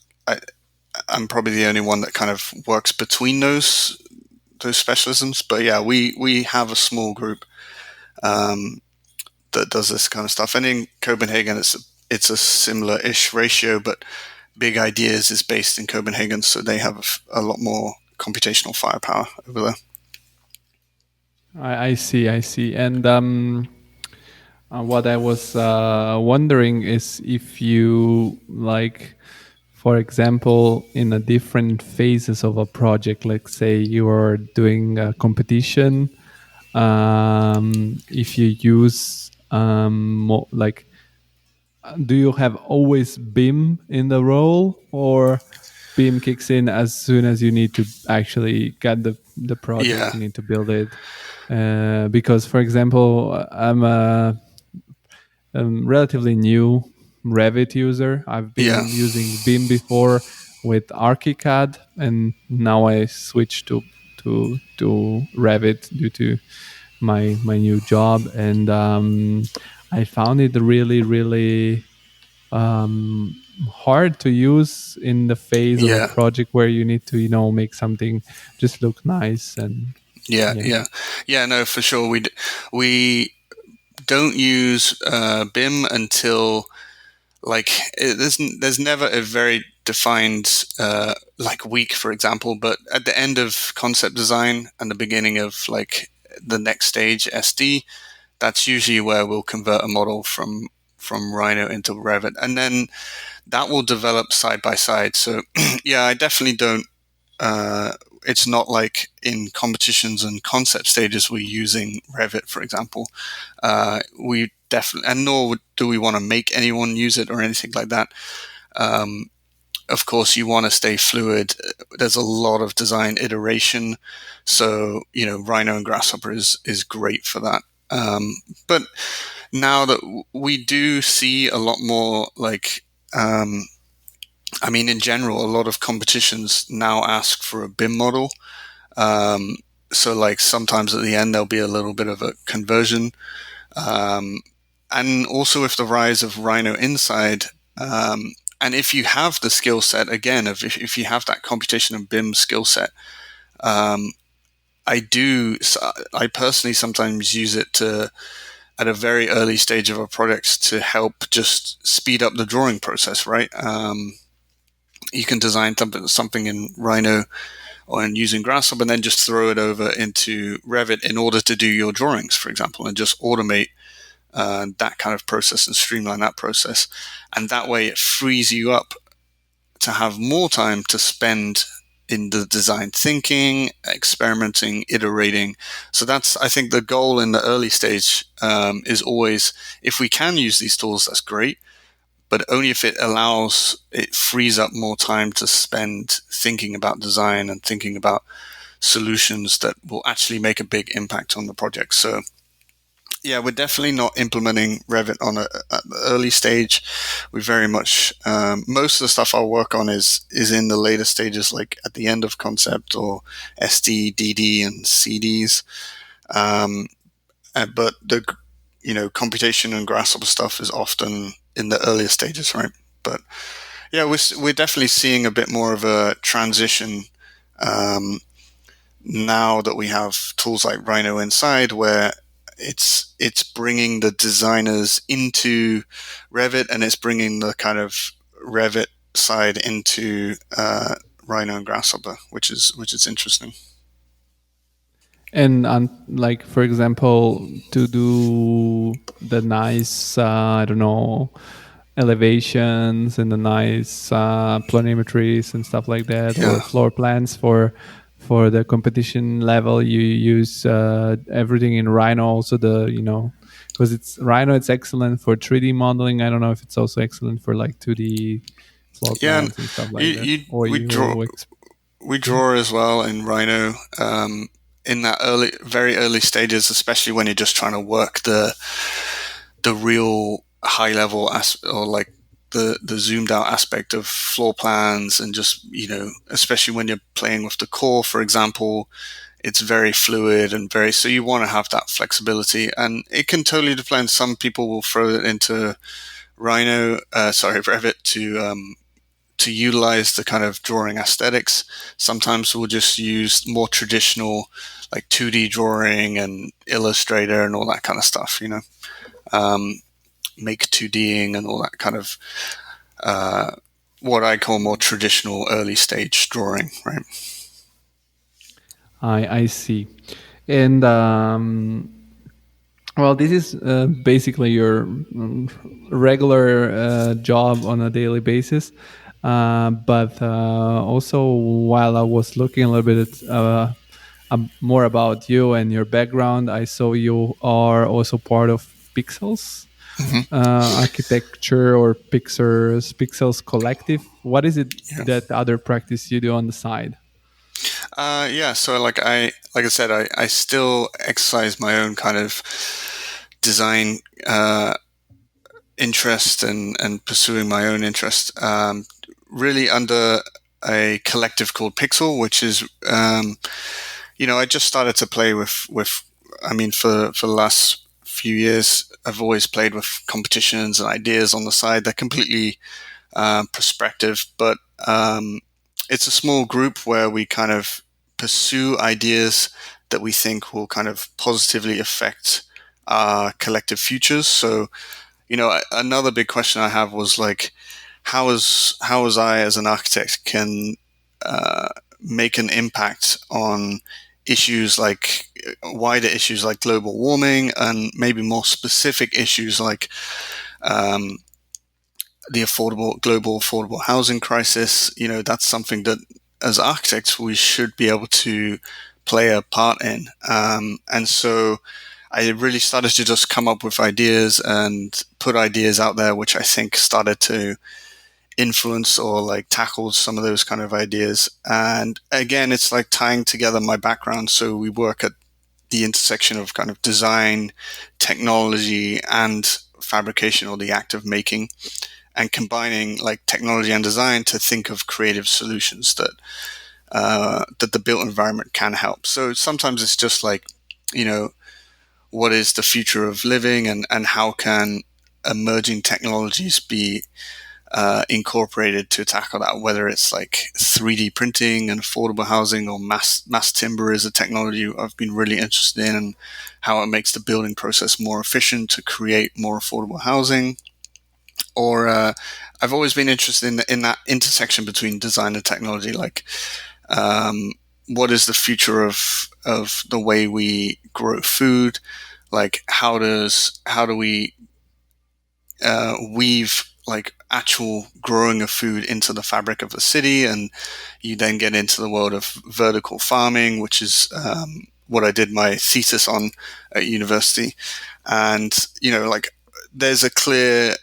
I'm probably the only one that kind of works between those specialisms. But yeah, we have a small group that does this kind of stuff. And in Copenhagen, it's a similar-ish ratio, but Big Ideas is based in Copenhagen, so they have a lot more computational firepower over there. I see. And what I was wondering is if you, like, for example, in a different phases of a project, like say you are doing a competition, if you use do you have always BIM in the role, or BIM kicks in as soon as you need to actually get the project, Yeah. you need to build it? Because, for example, I'm a relatively new Revit user. I've been using BIM before with Archicad, and now I switched to Revit due to my new job, and I found it really hard to use in the phase of a project where you need to make something just look nice. And no, for sure. We don't use BIM until there's never a very defined week, for example, but at the end of concept design and the beginning of like the next stage, SD, that's usually where we'll convert a model from Rhino into Revit, and then that will develop side by side. So yeah, I definitely don't. It's not like in competitions and concept stages we're using Revit, for example. We definitely, and nor do we want to make anyone use it or anything like that. Of course, you want to stay fluid. There's a lot of design iteration, so Rhino and Grasshopper is great for that. But now that we do see a lot more, in general, a lot of competitions now ask for a BIM model. So like sometimes at the end, there'll be a little bit of a conversion. And also with the rise of Rhino Inside, and if you have the skill set, again, if you have that computation and BIM skill set, I personally sometimes use it at a very early stage of a project to help just speed up the drawing process, right? You can design something in Rhino or using Grasshopper and then just throw it over into Revit in order to do your drawings, for example, and just automate that kind of process and streamline that process. And that way it frees you up to have more time to spend in the design thinking, experimenting, iterating. So that's, I think, the goal in the early stage is always, if we can use these tools, that's great, but only if it frees up more time to spend thinking about design and thinking about solutions that will actually make a big impact on the project. So yeah, we're definitely not implementing Revit at the early stage. We very much, most of the stuff I'll work on is in the later stages, like at the end of concept or SD, DD, and CDs. But the, computation and Grasshopper stuff is often in the earlier stages, right? But yeah, we're definitely seeing a bit more of a transition now that we have tools like Rhino Inside, where it's bringing the designers into Revit, and it's bringing the kind of Revit side into Rhino and Grasshopper, which is interesting. And for example, to do the nice, elevations and the nice planimetries and stuff like that, Yeah. or floor plans for the competition level. You use everything in Rhino, also because it's Rhino. It's excellent for 3D modeling. I don't know if it's also excellent for like 2D floor Yeah, and plans and stuff like that. Or we draw you we draw as well in Rhino, in that very early stages, especially when you're just trying to work the real high level or like the zoomed out aspect of floor plans, and just, especially when you're playing with the core, for example, it's very fluid and so you want to have that flexibility, and it can totally depend. Some people will throw it into Revit to utilize the kind of drawing aesthetics. Sometimes we'll just use more traditional like 2D drawing and Illustrator and all that kind of stuff, make 2Ding and all that kind of what I call more traditional early stage drawing, right? I see. And well, this is basically your regular job on a daily basis. But also, while I was looking a little bit more about you and your background, I saw you are also part of Pixels architecture, or Pixels Collective. What is it that other practice you do on the side? So like I said, I still exercise my own kind of design interest and pursuing my own interest, really under a collective called Pixel, which is, I just started to play with, I mean, for the last few years, I've always played with competitions and ideas on the side. They're completely prospective, but it's a small group where we kind of pursue ideas that we think will kind of positively affect our collective futures. So, another big question I have was like, how is I as an architect can make an impact on issues like wider issues like global warming, and maybe more specific issues like the global affordable housing crisis. That's something that as architects we should be able to play a part in. And so I really started to just come up with ideas and put ideas out there, which I think started to influence or like tackle some of those kind of ideas. And again, it's like tying together my background. So we work at the intersection of kind of design, technology, and fabrication, or the act of making, and combining like technology and design to think of creative solutions that the built environment can help. So sometimes it's just like, what is the future of living, and how can emerging technologies be incorporated to tackle that, whether it's like 3D printing and affordable housing, or mass timber is a technology I've been really interested in, and how it makes the building process more efficient to create more affordable housing. Or I've always been interested in that intersection between design and technology, like what is the future of the way we grow food? Like how do we weave like actual growing of food into the fabric of the city? And you then get into the world of vertical farming, which is what I did my thesis on at university. And like there's a clear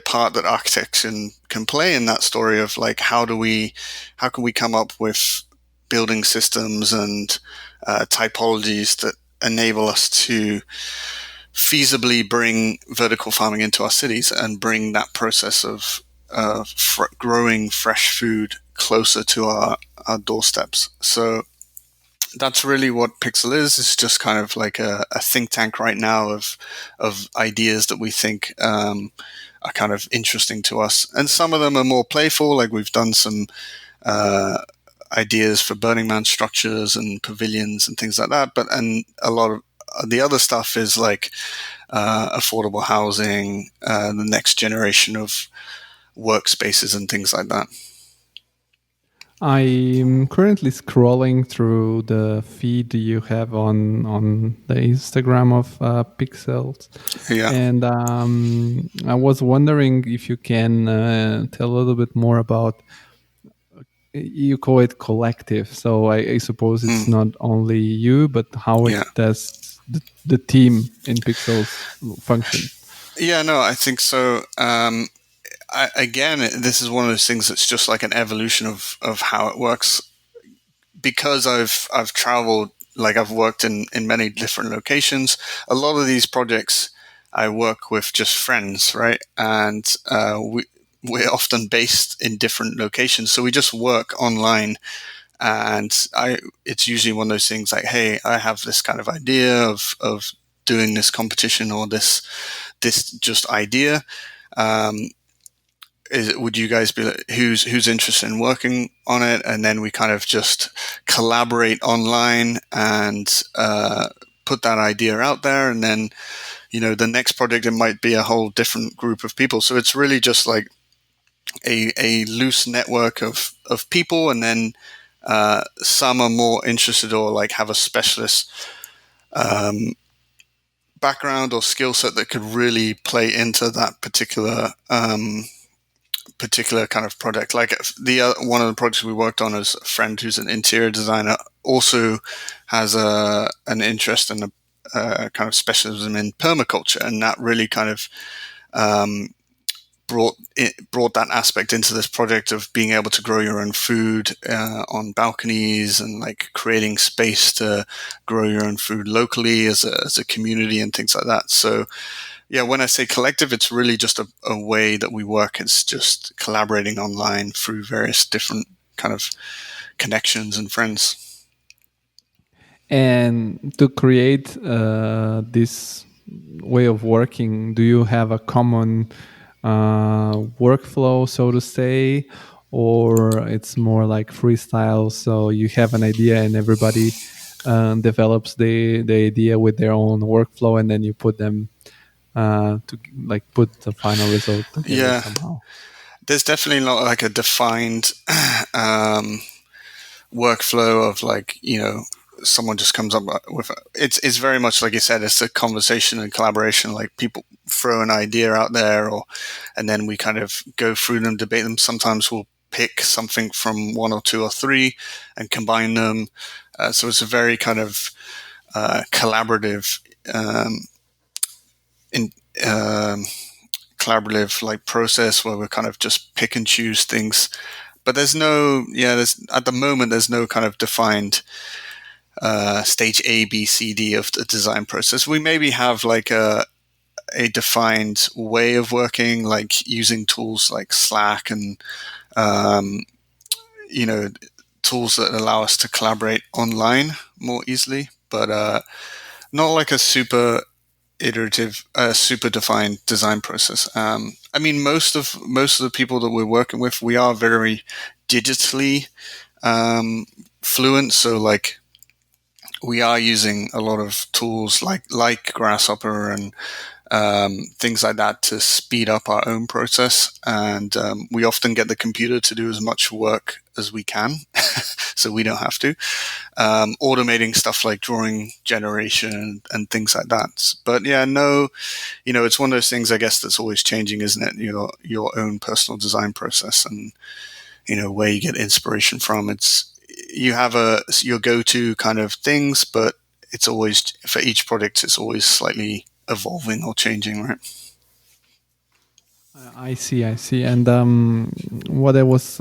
part that architects can play in that story of like how can we come up with building systems and typologies that enable us to feasibly bring vertical farming into our cities and bring that process of growing fresh food closer to our doorsteps. So that's really what Pixel is. It's just kind of like a think tank right now of ideas that we think are kind of interesting to us. And some of them are more playful, like we've done some ideas for Burning Man structures and pavilions and things like that. And a lot of the other stuff is like affordable housing, the next generation of workspaces and things like that. I'm currently scrolling through the feed you have on the Instagram of Pixels, Yeah. and I was wondering if you can tell a little bit more about. You call it collective, so I suppose it's not only you, but how it Yeah. does the team in Pixels function. Yeah, no, I think so. Again, this is one of those things that's just like an evolution of how it works. Because I've traveled, like I've worked in many different locations. A lot of these projects I work with just friends, right? And we're often based in different locations, so we just work online. And it's usually one of those things like, hey, I have this kind of idea of doing this competition or this just idea. Would you guys be who's interested in working on it? And then we kind of just collaborate online and put that idea out there. And then, the next project, it might be a whole different group of people. So it's really just like a loose network of people. And then some are more interested or like have a specialist background or skill set that could really play into that particular kind of project. Like one of the projects we worked on is a friend who's an interior designer also has an interest in a kind of specialism in permaculture, and that really kind of brought that aspect into this project of being able to grow your own food on balconies and like creating space to grow your own food locally as a community and things like that. So yeah, when I say collective, it's really just a way that we work. It's just collaborating online through various different kind of connections and friends. And to create this way of working, do you have a common workflow, so to say, or it's more like freestyle? So you have an idea and everybody develops the idea with their own workflow, and then you put them to like put the final result together somehow. There's definitely not like a defined workflow of like, someone just comes up with it's very much like you said, it's a conversation and collaboration. Like people throw an idea out there and then we kind of go through them, debate them. Sometimes we'll pick something from one or two or three and combine them. So it's a very kind of collaborative collaborative like process where we kind of just pick and choose things. But there's at the moment there's no kind of defined stage A, B, C, D of the design process. We maybe have like a defined way of working, like using tools like Slack and tools that allow us to collaborate online more easily, but not like a super iterative, super defined design process. I mean, most of the people that we're working with, we are very digitally fluent. So like we are using a lot of tools like Grasshopper and things like that to speed up our own process. And we often get the computer to do as much work as we can, so we don't have to. Automating stuff like drawing generation and things like that. But yeah, no, it's one of those things, I guess, that's always changing, isn't it? Your own personal design process and, where you get inspiration from. You have your go-to kind of things, but it's always, for each project, it's always slightly evolving or changing, right? I see. And what I was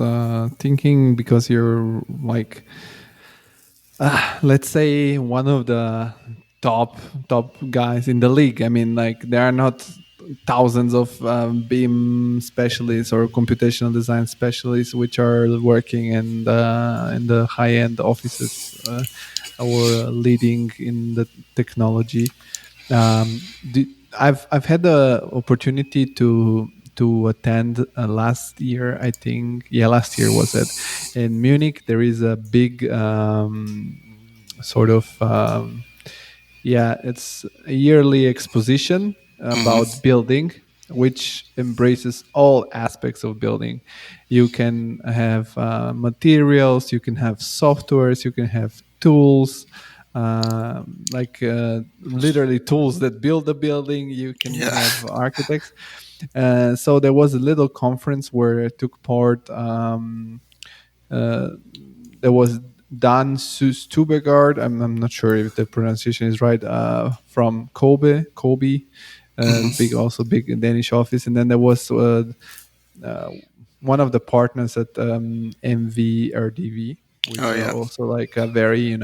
thinking, because you're like, let's say one of the top guys in the league. I mean, like there are not thousands of BIM specialists or computational design specialists which are working in the high-end offices or leading in the technology. I've had the opportunity to attend last year. I think last year was it in Munich. There is a big sort of it's a yearly exposition about building which embraces all aspects of building. You can have materials, you can have softwares, you can have tools, literally tools that build the building. You can Yeah. have architects. So there was a little conference where I took part. There was Dan Stubergard. I'm not sure if the pronunciation is right. From Kobe, big Danish office, and then there was one of the partners at MV which Oh, are yeah. also like a very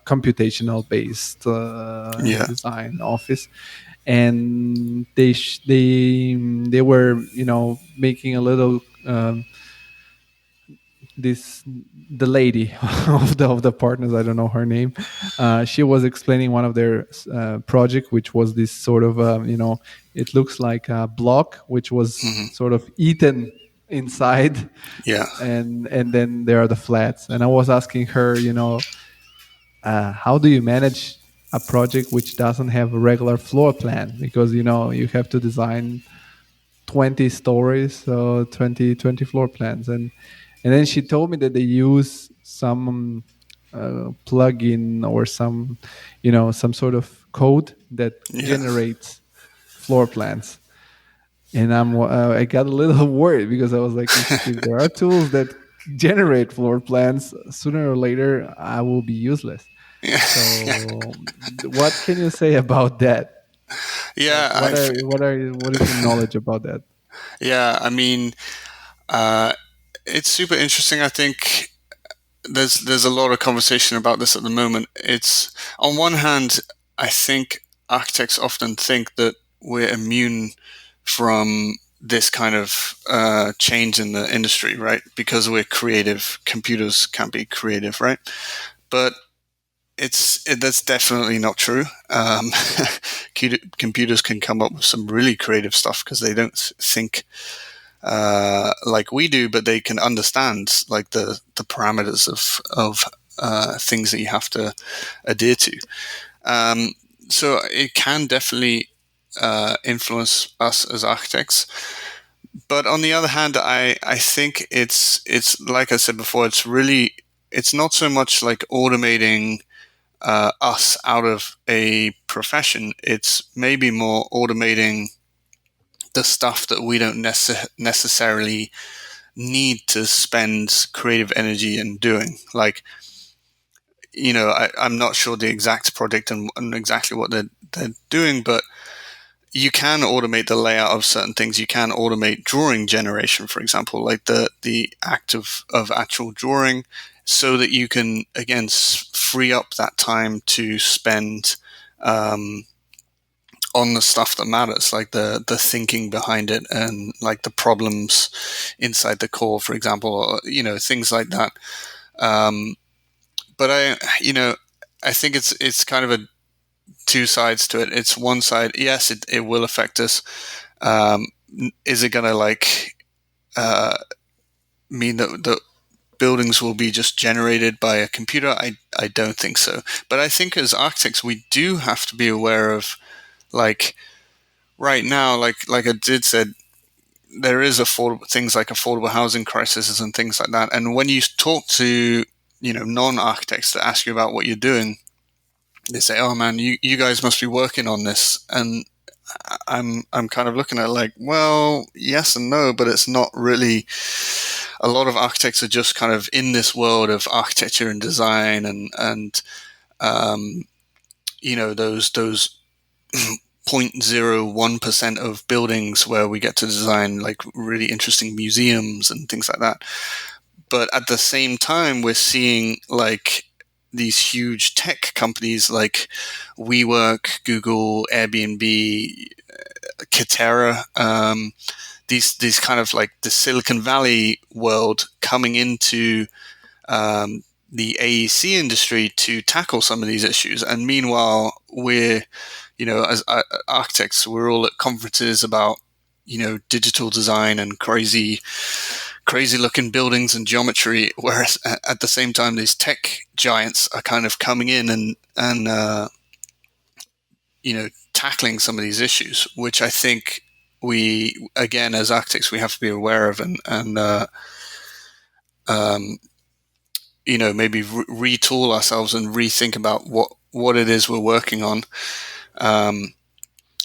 computational based Yeah. design office, and they were making a little. The lady of the partners, I don't know her name, she was explaining one of their project, which was this sort of it looks like a block which was sort of eaten inside, Yeah. and then there are the flats. And I was asking her, how do you manage a project which doesn't have a regular floor plan, because you have to design 20 stories, so 20 floor plans. And then she told me that they use some plugin or some some sort of code that Yeah. generates floor plans. And I got a little worried, because I was like, if there are tools that generate floor plans, sooner or later I will be useless. So what can you say about that? Yeah. Like, what is your knowledge about that? Yeah. I mean, it's super interesting. I think there's a lot of conversation about this at the moment. It's, on one hand, I think architects often think that we're immune from this kind of change in the industry, right? Because we're creative. Computers can't be creative, right? But that's definitely not true. Computers can come up with some really creative stuff because they don't think like we do, but they can understand like the parameters of things that you have to adhere to. So it can definitely influence us as architects. But on the other hand, I think it's like I said before, it's not so much like automating us out of a profession. It's maybe more automating the stuff that we don't necessarily need to spend creative energy in doing. Like, I'm not sure the exact project and exactly what they're doing, but you can automate the layout of certain things. You can automate drawing generation, for example, like the act of actual drawing, so that you can, again, free up that time to spend on the stuff that matters, like the thinking behind it, and like the problems inside the core, for example, or, things like that. But I think it's kind of a two sides to it. It's one side, yes, it will affect us. Is it going to mean that buildings will be just generated by a computer? I don't think so. But I think as architects, we do have to be aware of, like, right now, like I did said, there is things like affordable housing crises and things like that. And when you talk to non-architects that ask you about what you're doing, they say, "Oh man, you guys must be working on this." And I'm kind of looking at it like, well, yes and no, but it's not really. A lot of architects are just kind of in this world of architecture and design, and those 0.01% of buildings where we get to design like really interesting museums and things like that. But at the same time, we're seeing like these huge tech companies like WeWork, Google, Airbnb, Katera, these kind of like the Silicon Valley world coming into the AEC industry to tackle some of these issues. And meanwhile, we're, as architects, we're all at conferences about, digital design and crazy looking buildings and geometry. Whereas at the same time, these tech giants are kind of coming in and tackling some of these issues, which I think we again, as architects, we have to be aware of, and maybe retool ourselves and rethink about what it is we're working on.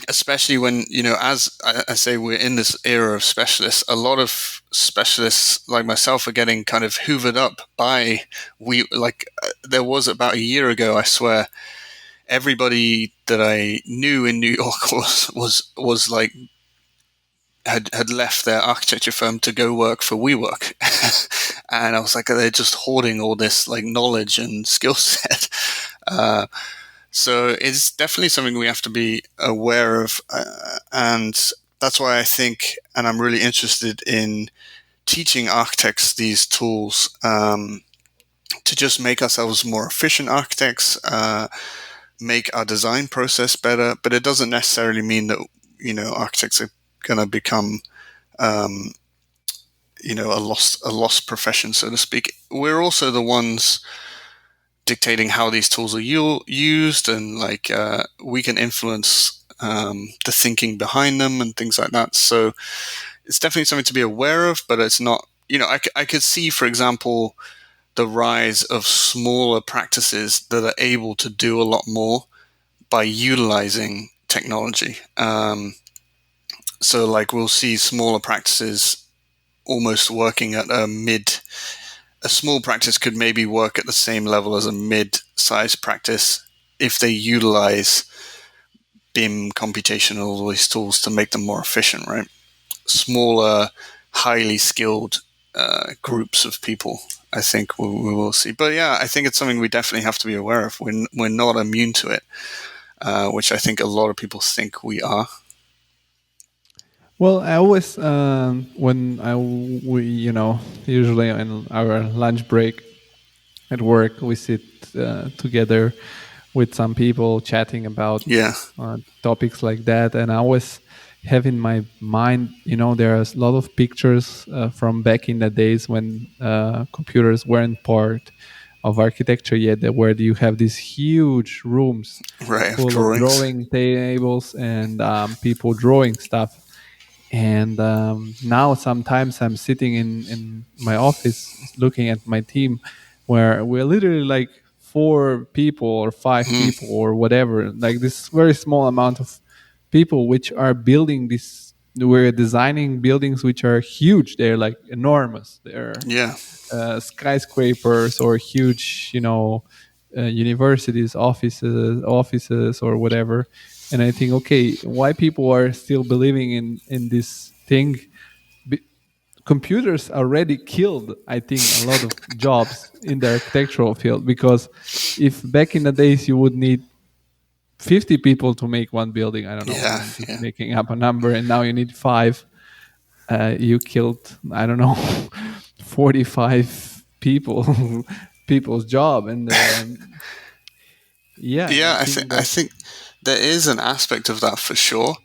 Especially when, as I say, we're in this era of specialists. A lot of specialists like myself are getting kind of hoovered up by there was about a year ago, I swear, everybody that I knew in New York was like had left their architecture firm to go work for WeWork. And I was like, they're just hoarding all this like knowledge and skill set. So it's definitely something we have to be aware of. And that's why I think, and I'm really interested in teaching architects these tools to just make ourselves more efficient architects, make our design process better. But it doesn't necessarily mean that, architects are going to become, a lost profession, so to speak. We're also the ones dictating how these tools are used, and we can influence the thinking behind them and things like that. So it's definitely something to be aware of, but it's not, I could see, for example, the rise of smaller practices that are able to do a lot more by utilizing technology. So we'll see smaller practices almost working at a small practice could maybe work at the same level as a mid-sized practice if they utilize BIM, Computational, all these tools to make them more efficient, right? Smaller, highly skilled groups of people, I think we will see. But yeah, I think it's something we definitely have to be aware of. We're not immune to it, which I think a lot of people think we are. Well, I always, usually in our lunch break at work, we sit together with some people chatting about topics like that. And I always have in my mind, there are a lot of pictures from back in the days when computers weren't part of architecture yet, where you have these huge rooms full of drawing tables and people drawing stuff. And now sometimes I'm sitting in my office looking at my team where we're literally like 4 people or 5 people or whatever, like this very small amount of people which are building this. We're designing buildings which are huge. They're like enormous. They're skyscrapers or huge, universities, offices or whatever. And I think, okay, why people are still believing in this thing? Computers already killed, I think, a lot of jobs in the architectural field, because if back in the days you would need 50 people to make one building, I don't know, I'm just making up a number, and now you need 5, you killed, I don't know, 45 people's job. And I think there is an aspect of that for sure.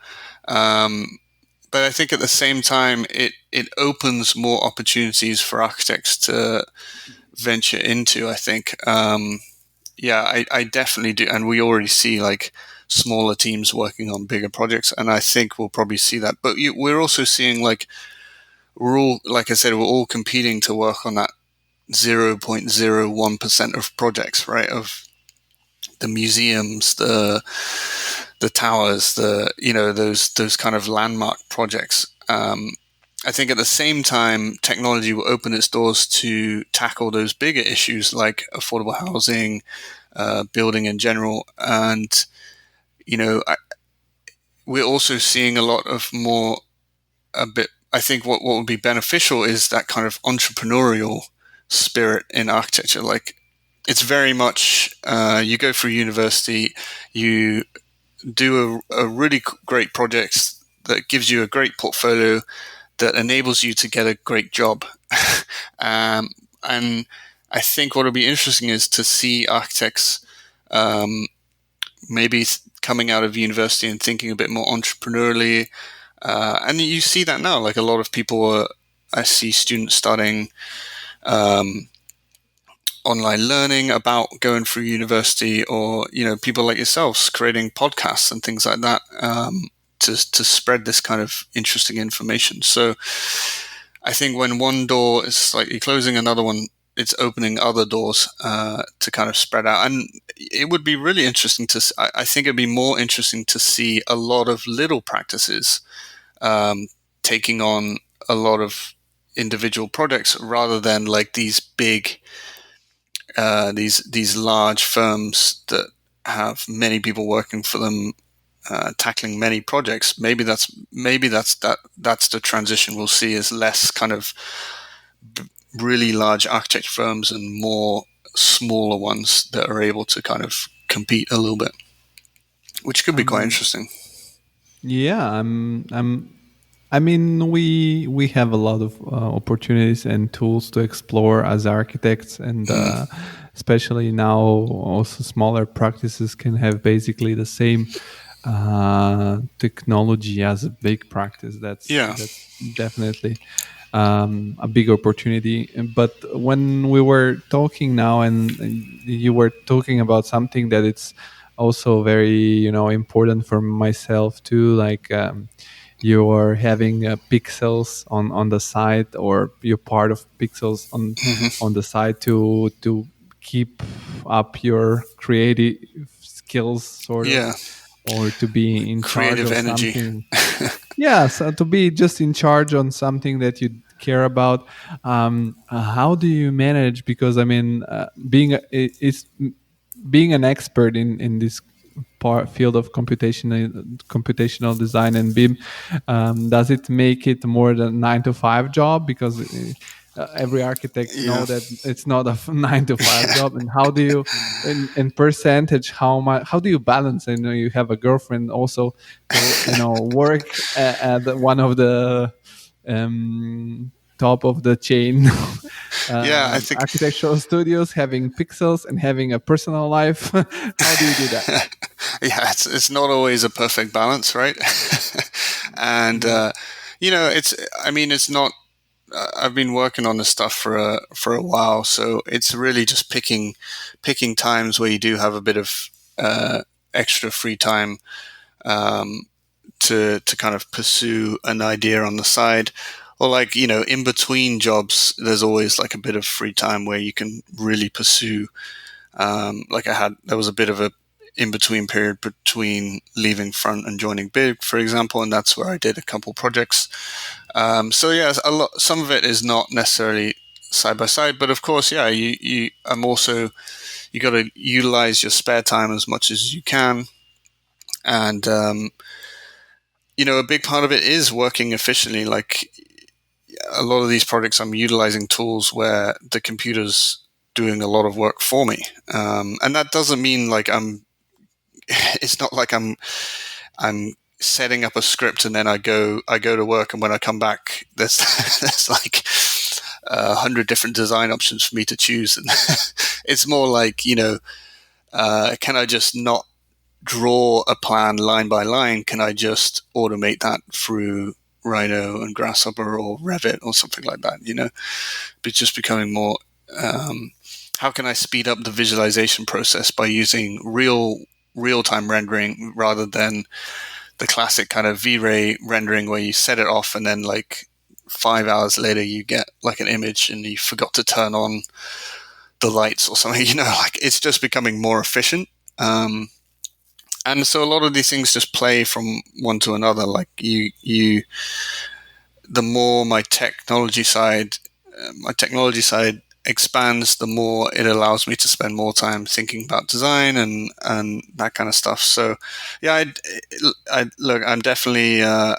But I think at the same time, it opens more opportunities for architects to venture into, I think. I definitely do. And we already see smaller teams working on bigger projects. And I think we'll probably see that. But we're also seeing we're all, like I said, we're all competing to work on that 0.01% of projects, right? Of the museums, the towers, those kind of landmark projects. I think at the same time, technology will open its doors to tackle those bigger issues like affordable housing, building in general. And, we're also seeing a lot of I think what would be beneficial is that kind of entrepreneurial spirit in architecture. It's very much, you go through university, you do a really great project that gives you a great portfolio that enables you to get a great job. And I think what will be interesting is to see architects maybe coming out of university and thinking a bit more entrepreneurially. And you see that now, a lot of people I see students studying online learning about going through university, or people like yourselves creating podcasts and things like that, to spread this kind of interesting information. So I think when one door is slightly closing, another one, it's opening other doors to kind of spread out. And it would be really interesting I think it'd be more interesting to see a lot of little practices taking on a lot of individual projects rather than like these big, these large firms that have many people working for them, tackling many projects. Maybe that's the transition we'll see, is less kind of really large architect firms and more smaller ones that are able to kind of compete a little bit, which could be quite interesting. Yeah, I mean, we have a lot of opportunities and tools to explore as architects, and especially now, also smaller practices can have basically the same technology as a big practice. That's definitely a big opportunity. But when we were talking now, and you were talking about something that it's also very important for myself too, like you're having pixels on the side, or you're part of pixels on the side to keep up your creative skills, sort of, or to be in creative charge of energy. something. Yeah, so to be just in charge on something that you care about. How do you manage? Because I mean, being an expert in this field of computational design and BIM, does it make it more than 9-to-5 job? Because every architect know that it's not a 9-to-5 job. And how do you, in percentage, how do you balance? I know you have a girlfriend also to work at one of the top of the chain I think architectural studios, having pixels and having a personal life. How do you do that? It's not always a perfect balance, right? And it's not. I've been working on this stuff for a while, so it's really just picking times where you do have a bit of extra free time to kind of pursue an idea on the side. Or like, in between jobs, there's always like a bit of free time where you can really pursue. There was a bit of a in-between period between leaving Front and joining BIG, for example, and that's where I did a couple projects. Some of it is not necessarily side by side, but of course, you got to utilize your spare time as much as you can. And, a big part of it is working efficiently. Like, a lot of these projects, I'm utilizing tools where the computer's doing a lot of work for me. And that doesn't mean like it's not like I'm setting up a script and then I go to work, and when I come back, there's like 100 different design options for me to choose. And it's more like, can I just not draw a plan line by line? Can I just automate that through Rhino and Grasshopper or Revit or something like that? But just becoming more, how can I speed up the visualization process by using real-time rendering rather than the classic kind of V-Ray rendering where you set it off and then like 5 hours later you get like an image and you forgot to turn on the lights or something. Like, it's just becoming more efficient. And so a lot of these things just play from one to another. Like the more my technology side expands, the more it allows me to spend more time thinking about design and that kind of stuff. So, I'm definitely I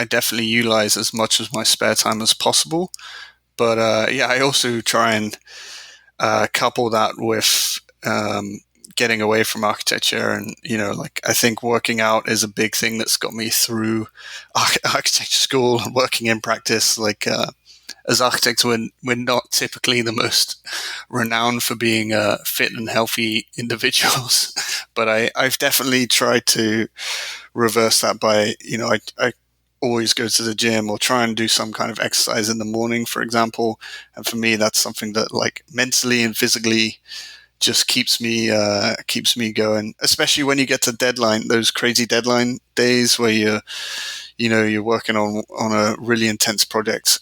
definitely utilize as much of my spare time as possible. But I also try and couple that with getting away from architecture. And I think working out is a big thing that's got me through architecture school and working in practice. Like, as architects, we're not typically the most renowned for being fit and healthy individuals, but I've definitely tried to reverse that by, I always go to the gym or try and do some kind of exercise in the morning, for example. And for me, that's something that, like, mentally and physically just keeps me going, especially when you get to those crazy deadline days where you're working on a really intense project.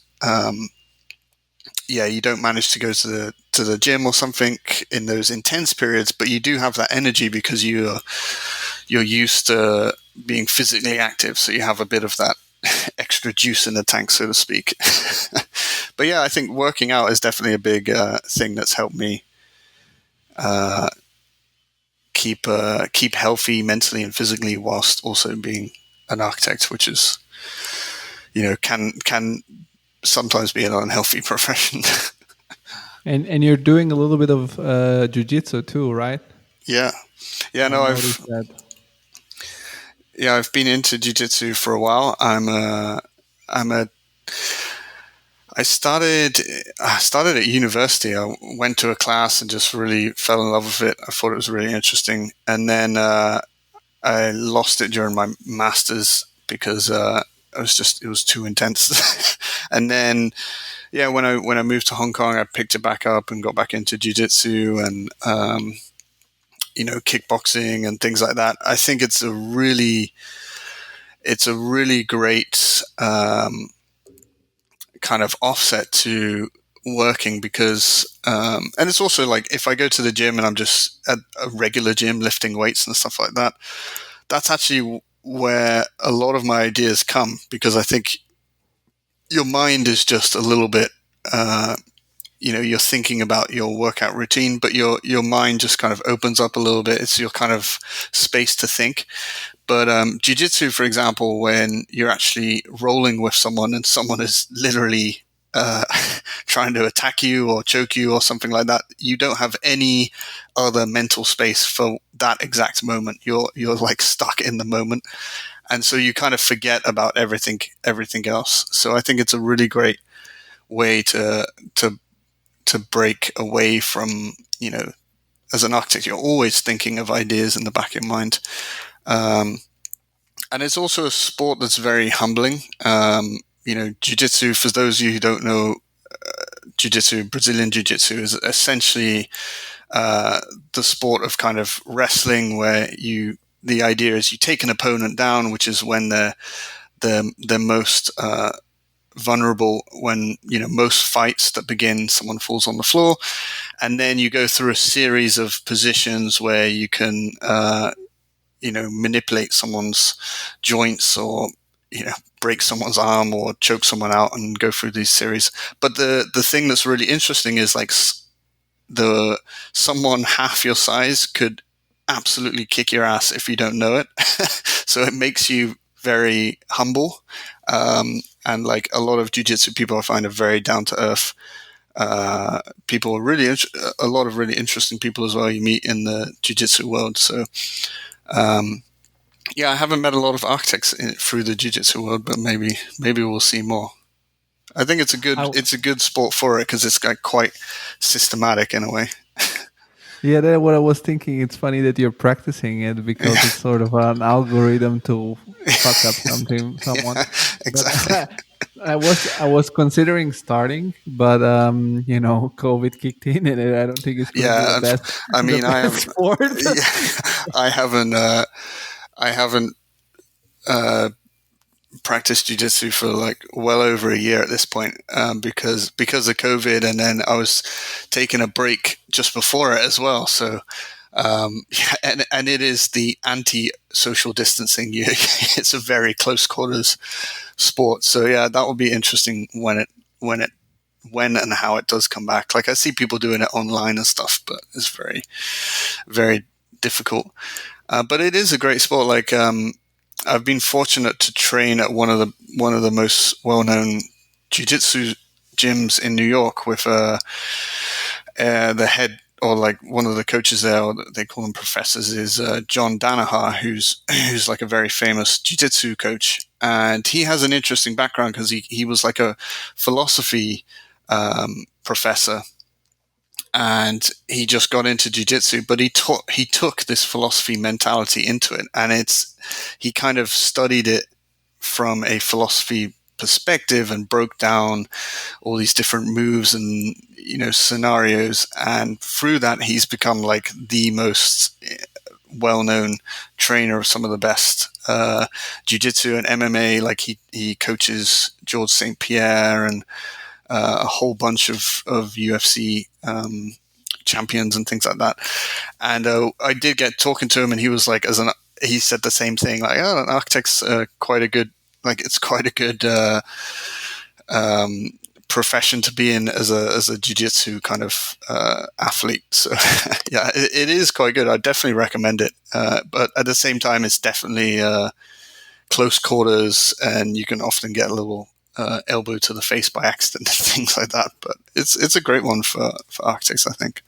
You don't manage to go to the gym or something in those intense periods, but you do have that energy because you're used to being physically active, so you have a bit of that extra juice in the tank, so to speak. But yeah, I think working out is definitely a big thing that's helped me keep healthy mentally and physically whilst also being an architect, which is, can sometimes be an unhealthy profession. And you're doing a little bit of jiu-jitsu too, right? Yeah. No, I've been into jiu-jitsu for a while. I started at university. I went to a class and just really fell in love with it. I thought it was really interesting. And then I lost it during my master's because it was too intense. And then, when I moved to Hong Kong, I picked it back up and got back into jiu-jitsu and, kickboxing and things like that. I think it's a really great kind of offset to working because, and it's also like if I go to the gym and I'm just at a regular gym lifting weights and stuff like that, that's actually where a lot of my ideas come, because I think your mind is just a little bit, you're thinking about your workout routine, but your mind just kind of opens up a little bit. It's your kind of space to think. But jiu-jitsu, for example, when you're actually rolling with someone and someone is literally trying to attack you or choke you or something like that, you don't have any other mental space for that exact moment. You're like stuck in the moment. And so you kind of forget about everything else. So I think it's a really great way to break away from, as an architect, you're always thinking of ideas in the back of your mind. And it's also a sport that's very humbling. Jiu-jitsu, for those of you who don't know, jiu-jitsu, Brazilian jiu-jitsu is essentially the sport of kind of wrestling where the idea is you take an opponent down, which is when they're most vulnerable, when most fights that begin, someone falls on the floor, and then you go through a series of positions where you can manipulate someone's joints or break someone's arm or choke someone out and go through these series. But the thing that's really interesting is like someone half your size could absolutely kick your ass if you don't know it. So it makes you very humble. And like a lot of jiu-jitsu people I find are very down to earth people. Are really a lot of really interesting people as well you meet in the jiu-jitsu world. So I haven't met a lot of architects through the jiu-jitsu world, but maybe we'll see more. I think it's a good sport for it because it's quite systematic in a way. Yeah, that's what I was thinking. It's funny that you're practicing it because it's sort of an algorithm to fuck up someone. Yeah, exactly. I was considering starting, but COVID kicked in, and I don't think it's going to be the best. I mean, I haven't practiced jiu-jitsu for like well over a year at this point because of COVID, and then I was taking a break just before it as well. So and it is the anti-social distancing. It's a very close quarters sport. So that will be interesting when and how it does come back. Like I see people doing it online and stuff, but it's very, very difficult. But it is a great sport. Like I've been fortunate to train at one of the most well-known jiu-jitsu gyms in New York with the head, or like one of the coaches there, or they call them professors, is John Danaher, who's like a very famous jiu-jitsu coach. And he has an interesting background because he was like a philosophy professor, and he just got into jiu-jitsu, but he took this philosophy mentality into it, and he kind of studied it from a philosophy perspective and broke down all these different moves and, scenarios. And through that, he's become like the most well-known trainer of some of the best jiu-jitsu and MMA. Like he coaches Georges St. Pierre and a whole bunch of UFC champions and things like that. And I did get talking to him, and he was like, he said the same thing, like, oh, an architect's quite a good profession to be in as a jiu-jitsu kind of athlete. So yeah, it is quite good. I definitely recommend it. But at the same time, it's definitely close quarters, and you can often get a little elbow to the face by accident and things like that. But it's a great one for architects, I think.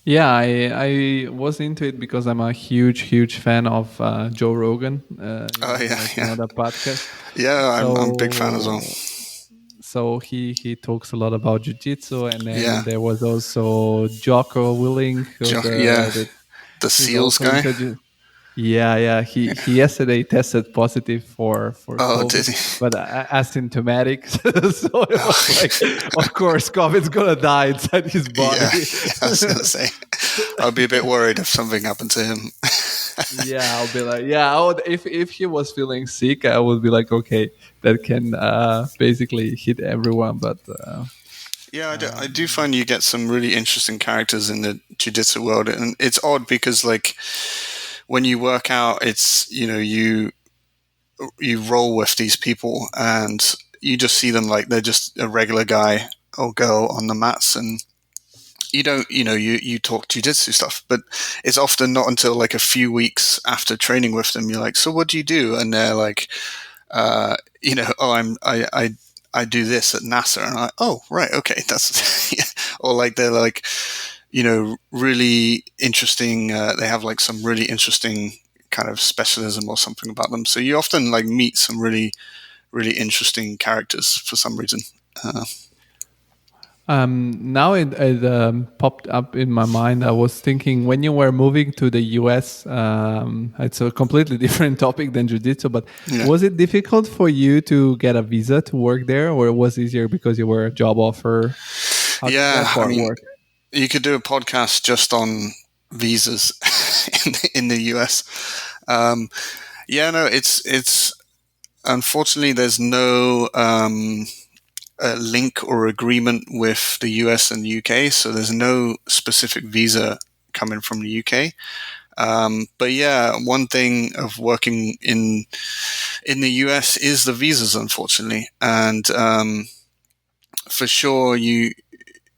Yeah, I was into it because I'm a huge fan of Joe Rogan. Another podcast. Yeah, I'm a big fan as well. So he talks a lot about jiu-jitsu, and then there was also Jocko Willing, the SEALs guy. He yesterday tested positive for COVID, did he? but asymptomatic. So it was like, of course, COVID's gonna die inside his body. Yeah, I was gonna say, I'd be a bit worried if something happened to him. Yeah, I'll be like, if he was feeling sick, I would be like, okay, that can basically hit everyone. But I do find you get some really interesting characters in the jiu-jitsu world, and it's odd because like when you work out, it's you roll with these people, and you just see them like they're just a regular guy or girl on the mats, and you talk jiu-jitsu stuff, but it's often not until like a few weeks after training with them, you're like, so what do you do? And they're like, I do this at NASA. And I'm like, oh, right. Okay. That's, or like, they're like, really interesting. They have like some really interesting kind of specialism or something about them. So you often like meet some really, really interesting characters for some reason. Now it popped up in my mind. I was thinking when you were moving to the US, it's a completely different topic than jiu-jitsu, but was it difficult for you to get a visa to work there, or it was easier because you were a job offer? Work? You could do a podcast just on visas in the US. It's unfortunately there's no a link or agreement with the US and the UK, so there's no specific visa coming from the UK. But yeah, one thing of working in the US is the visas, unfortunately, and for sure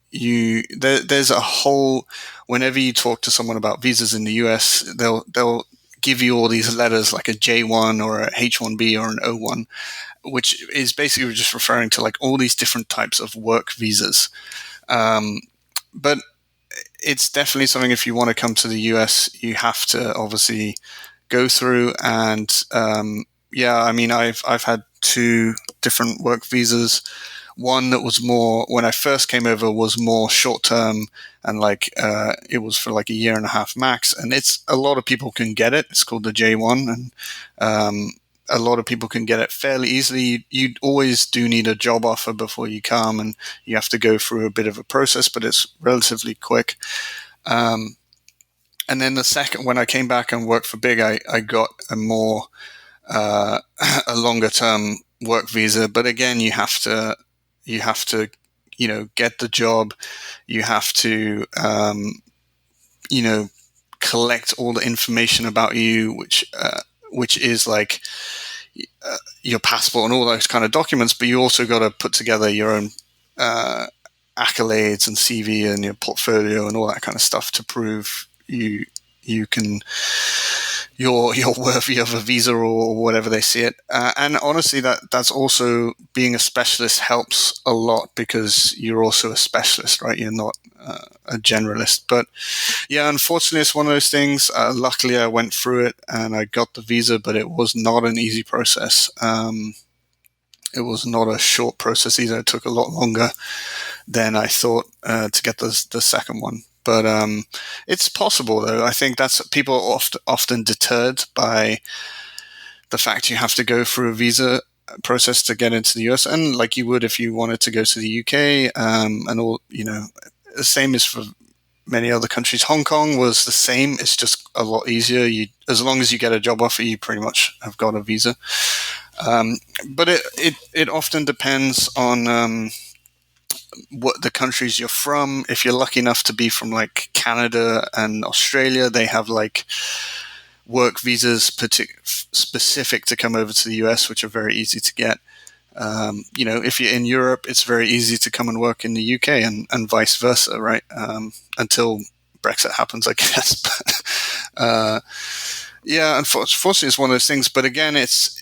there's a whole. Whenever you talk to someone about visas in the US, they'll give you all these letters like a J1 or a H1B or an O1, which is basically just referring to like all these different types of work visas. But it's definitely something, if you want to come to the US, you have to obviously go through. And I've had 2 different work visas. One that was more, when I first came over, was more short term, and like it was for like a year and a half max. And it's a lot of people can get it. It's called the J1, and a lot of people can get it fairly easily. You always do need a job offer before you come, and you have to go through a bit of a process, but it's relatively quick. And then the second, when I came back and worked for Big, I got a more a longer term work visa. But again, you have to get the job. You have to collect all the information about you, which is like your passport and all those kind of documents, but you also got to put together your own accolades and CV and your portfolio and all that kind of stuff to prove you're worthy of a visa or whatever they see it. And honestly, that's also, being a specialist helps a lot, because you're also a specialist, right? You're not a generalist. But yeah, unfortunately, it's one of those things. Luckily, I went through it and I got the visa, but it was not an easy process. It was not a short process either. It took a lot longer than I thought to get the second one. But it's possible, though. I think that's, people are often deterred by the fact you have to go through a visa process to get into the US, and like you would if you wanted to go to the UK, and all, the same is for many other countries. Hong Kong was the same. It's just a lot easier. As long as you get a job offer, you pretty much have got a visa. But it often depends on what the countries you're from. If you're lucky enough to be from like Canada and Australia, they have like work visas specific to come over to the US, which are very easy to get. If you're in Europe, it's very easy to come and work in the UK, and vice versa, right? Until Brexit happens, I guess. But unfortunately, it's one of those things. But again, it's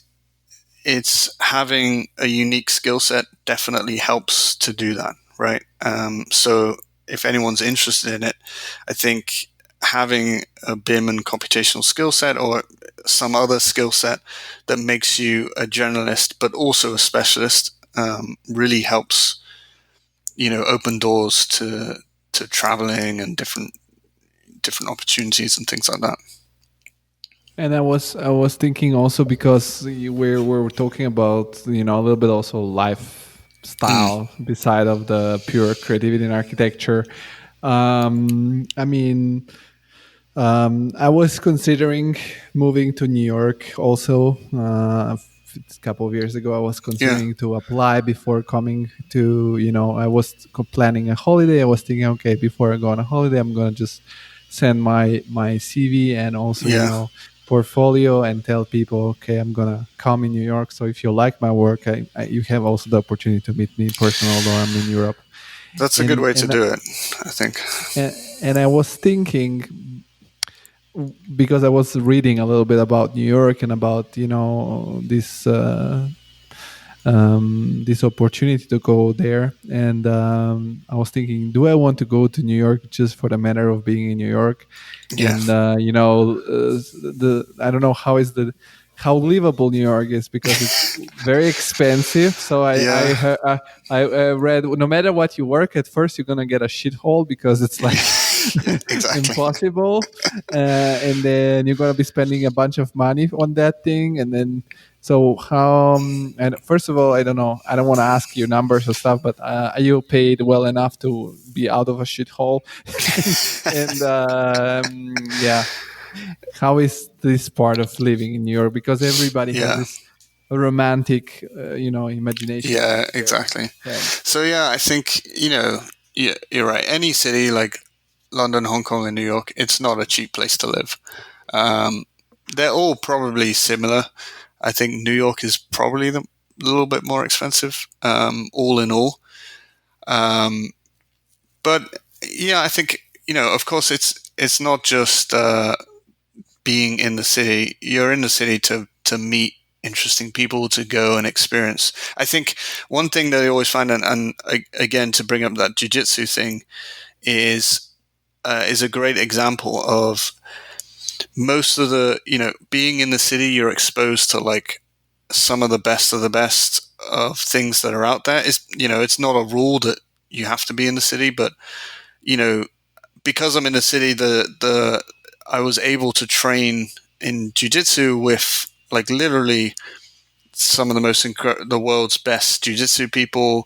having a unique skill set definitely helps to do that, right? So if anyone's interested in it, I think having a BIM and computational skill set, or some other skill set that makes you a generalist but also a specialist, really helps, open doors to traveling and different opportunities and things like that. And I was thinking also, because we're talking about a little bit also lifestyle beside of the pure creativity in architecture. I was considering moving to New York also. A couple of years ago, I was considering to apply before coming to, I was planning a holiday. I was thinking, okay, before I go on a holiday, I'm going to just send my CV and also, portfolio, and tell people, okay, I'm going to come in New York. So if you like my work, you have also the opportunity to meet me in person, although I'm in Europe. That's a good way to do it, I think. And I was thinking, because I was reading a little bit about New York and about this opportunity to go there, and I was thinking, do I want to go to New York just for the matter of being in New York? Yeah. And I don't know how livable New York is, because it's very expensive. So I read, no matter what you work, at first you're gonna get a shithole, because it's like impossible, and then you're gonna be spending a bunch of money on that thing, and then so how? And first of all, I don't know. I don't want to ask you numbers or stuff, but are you paid well enough to be out of a shithole? And how is this part of living in New York? Because everybody has this romantic, imagination. Yeah, exactly. So I think you're right. Any city like London, Hong Kong, and New York, it's not a cheap place to live. They're all probably similar. I think New York is probably a little bit more expensive, all in all. But I think, of course, it's not just being in the city. You're in the city to meet interesting people, to go and experience. I think one thing that I always find, and again, to bring up that jiu-jitsu thing, is a great example of most of the, being in the city, you're exposed to like some of the best of things that are out there. It's not a rule that you have to be in the city, but, because I'm in the city, I was able to train in jiu-jitsu with like literally some of the the world's best jiu-jitsu people,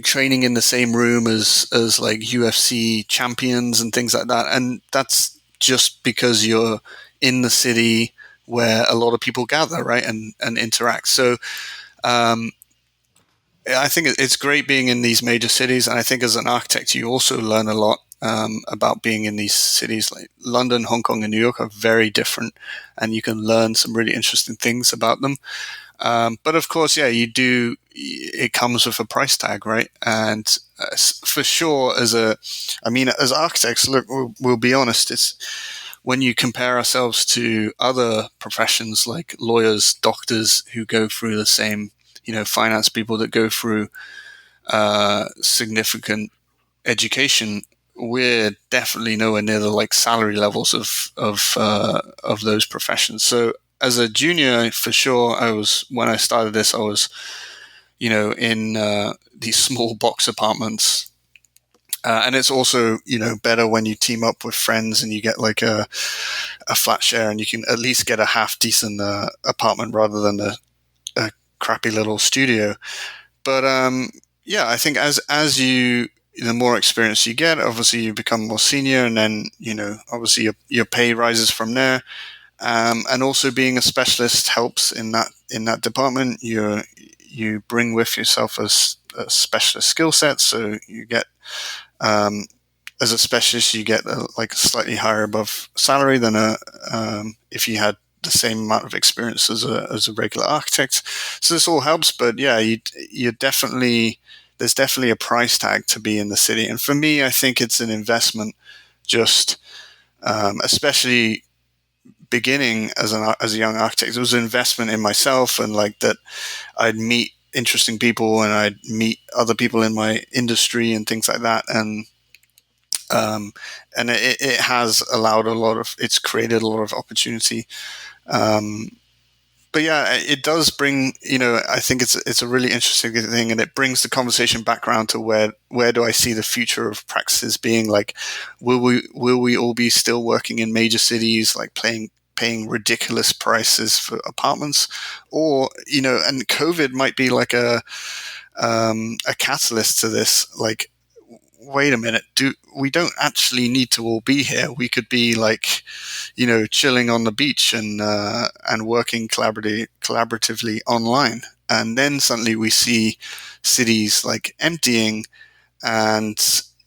training in the same room as like UFC champions and things like that. And that's just because you're in the city where a lot of people gather, right, and interact. So I think it's great being in these major cities. And I think as an architect, you also learn a lot about being in these cities. Like London, Hong Kong, and New York are very different, and you can learn some really interesting things about them. But of course, it comes with a price tag, right? And for sure, as architects, look, we'll be honest, it's when you compare ourselves to other professions like lawyers, doctors who go through the same, finance people that go through significant education, we're definitely nowhere near the like salary levels of those professions. So as a junior, for sure, when I started this, I was, in these small box apartments. And it's also, better when you team up with friends and you get like a a flat share, and you can at least get a half decent apartment rather than a crappy little studio. But I think as you the more experience you get, obviously you become more senior, and then obviously your pay rises from there. And also being a specialist helps in that department. You bring with yourself a specialist skill set, so you get as a specialist you get a slightly higher above salary than if you had the same amount of experience as a regular architect. So this all helps, but you definitely there's definitely a price tag to be in the city. And for me, I think it's an investment, just especially beginning as a young architect. It was an investment in myself, and that I'd meet interesting people and I'd meet other people in my industry and things like that. And it has it's created a lot of opportunity. But yeah, it does bring, I think it's a really interesting thing, and it brings the conversation back around to where do I see the future of practices being? Will we all be still working in major cities, paying ridiculous prices for apartments, or and COVID might be a catalyst to this. Wait a minute, we don't actually need to all be here. We could be chilling on the beach and working collaboratively online. And then suddenly we see cities emptying, and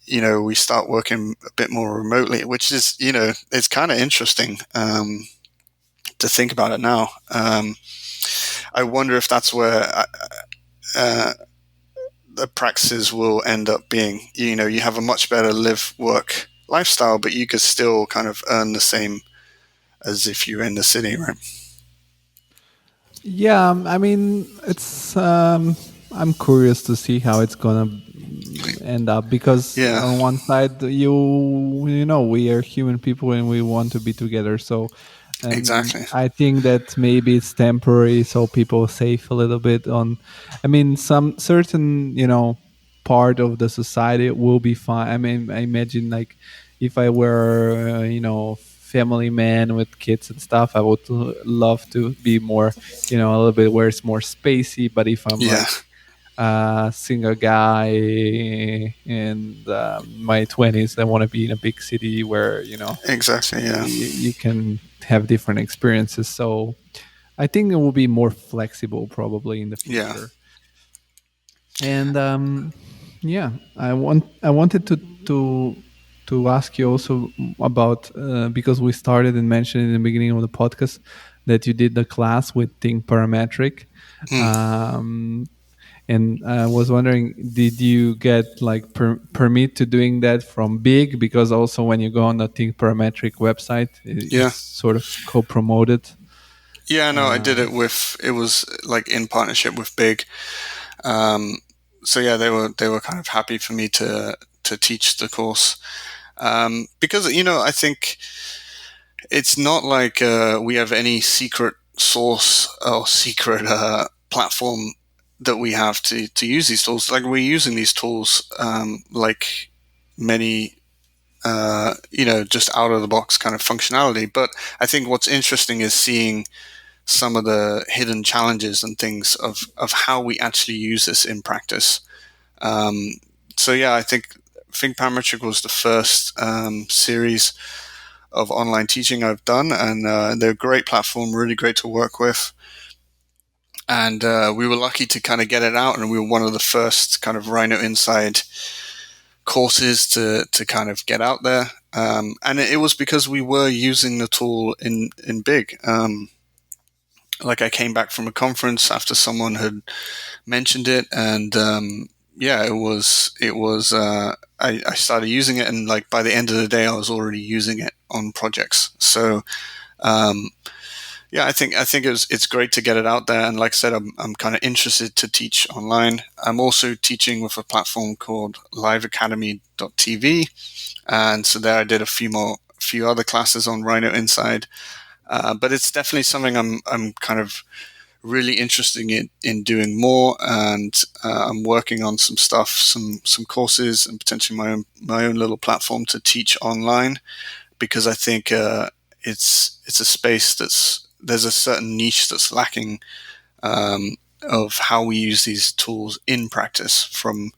we start working a bit more remotely, which is it's kind of interesting to think about it now. I wonder if that's where the practices will end up being. You have a much better live-work lifestyle, but you could still kind of earn the same as if you're in the city, right? Yeah, I mean, it's. I'm curious to see how it's gonna end up, because on one side, we are human people and we want to be together. So exactly, I think that maybe it's temporary, so people save a little bit on. I mean, some certain part of the society will be fine. I mean, I imagine if I were family man with kids and stuff, I would love to be more a little bit where it's more spacey. But if I'm single guy in my 20s, I want to be in a big city where exactly, you can have different experiences. So I think it will be more flexible probably in the future. And I wanted to ask you also about because we started and mentioned in the beginning of the podcast that you did the class with Think Parametric. And I was wondering, did you get permit to doing that from Big? Because also when you go on the Think Parametric website, it's sort of co-promoted. Yeah, no, I did it with, it was in partnership with Big. So yeah, they were kind of happy for me to teach the course. Because, I think it's not we have any secret source or secret platform that we have to use these tools. We're using these tools many just out of the box kind of functionality. But I think what's interesting is seeing some of the hidden challenges and things of how we actually use this in practice. So yeah, I think Parametric was the first series of online teaching I've done, and they're a great platform, really great to work with. And we were lucky to kind of get it out, and we were one of the first kind of Rhino Inside courses to kind of get out there. And it was because we were using the tool in Big. I came back from a conference after someone had mentioned it, and I started using it, and by the end of the day, I was already using it on projects. So, I think it's great to get it out there. And like I said, I'm kind of interested to teach online. I'm also teaching with a platform called liveacademy.tv. And so there I did a few other classes on Rhino Inside. But it's definitely something I'm kind of really interested in doing more. And I'm working on some stuff, some courses, and potentially my own little platform to teach online, because I think it's a space there's a certain niche that's lacking of how we use these tools in practice from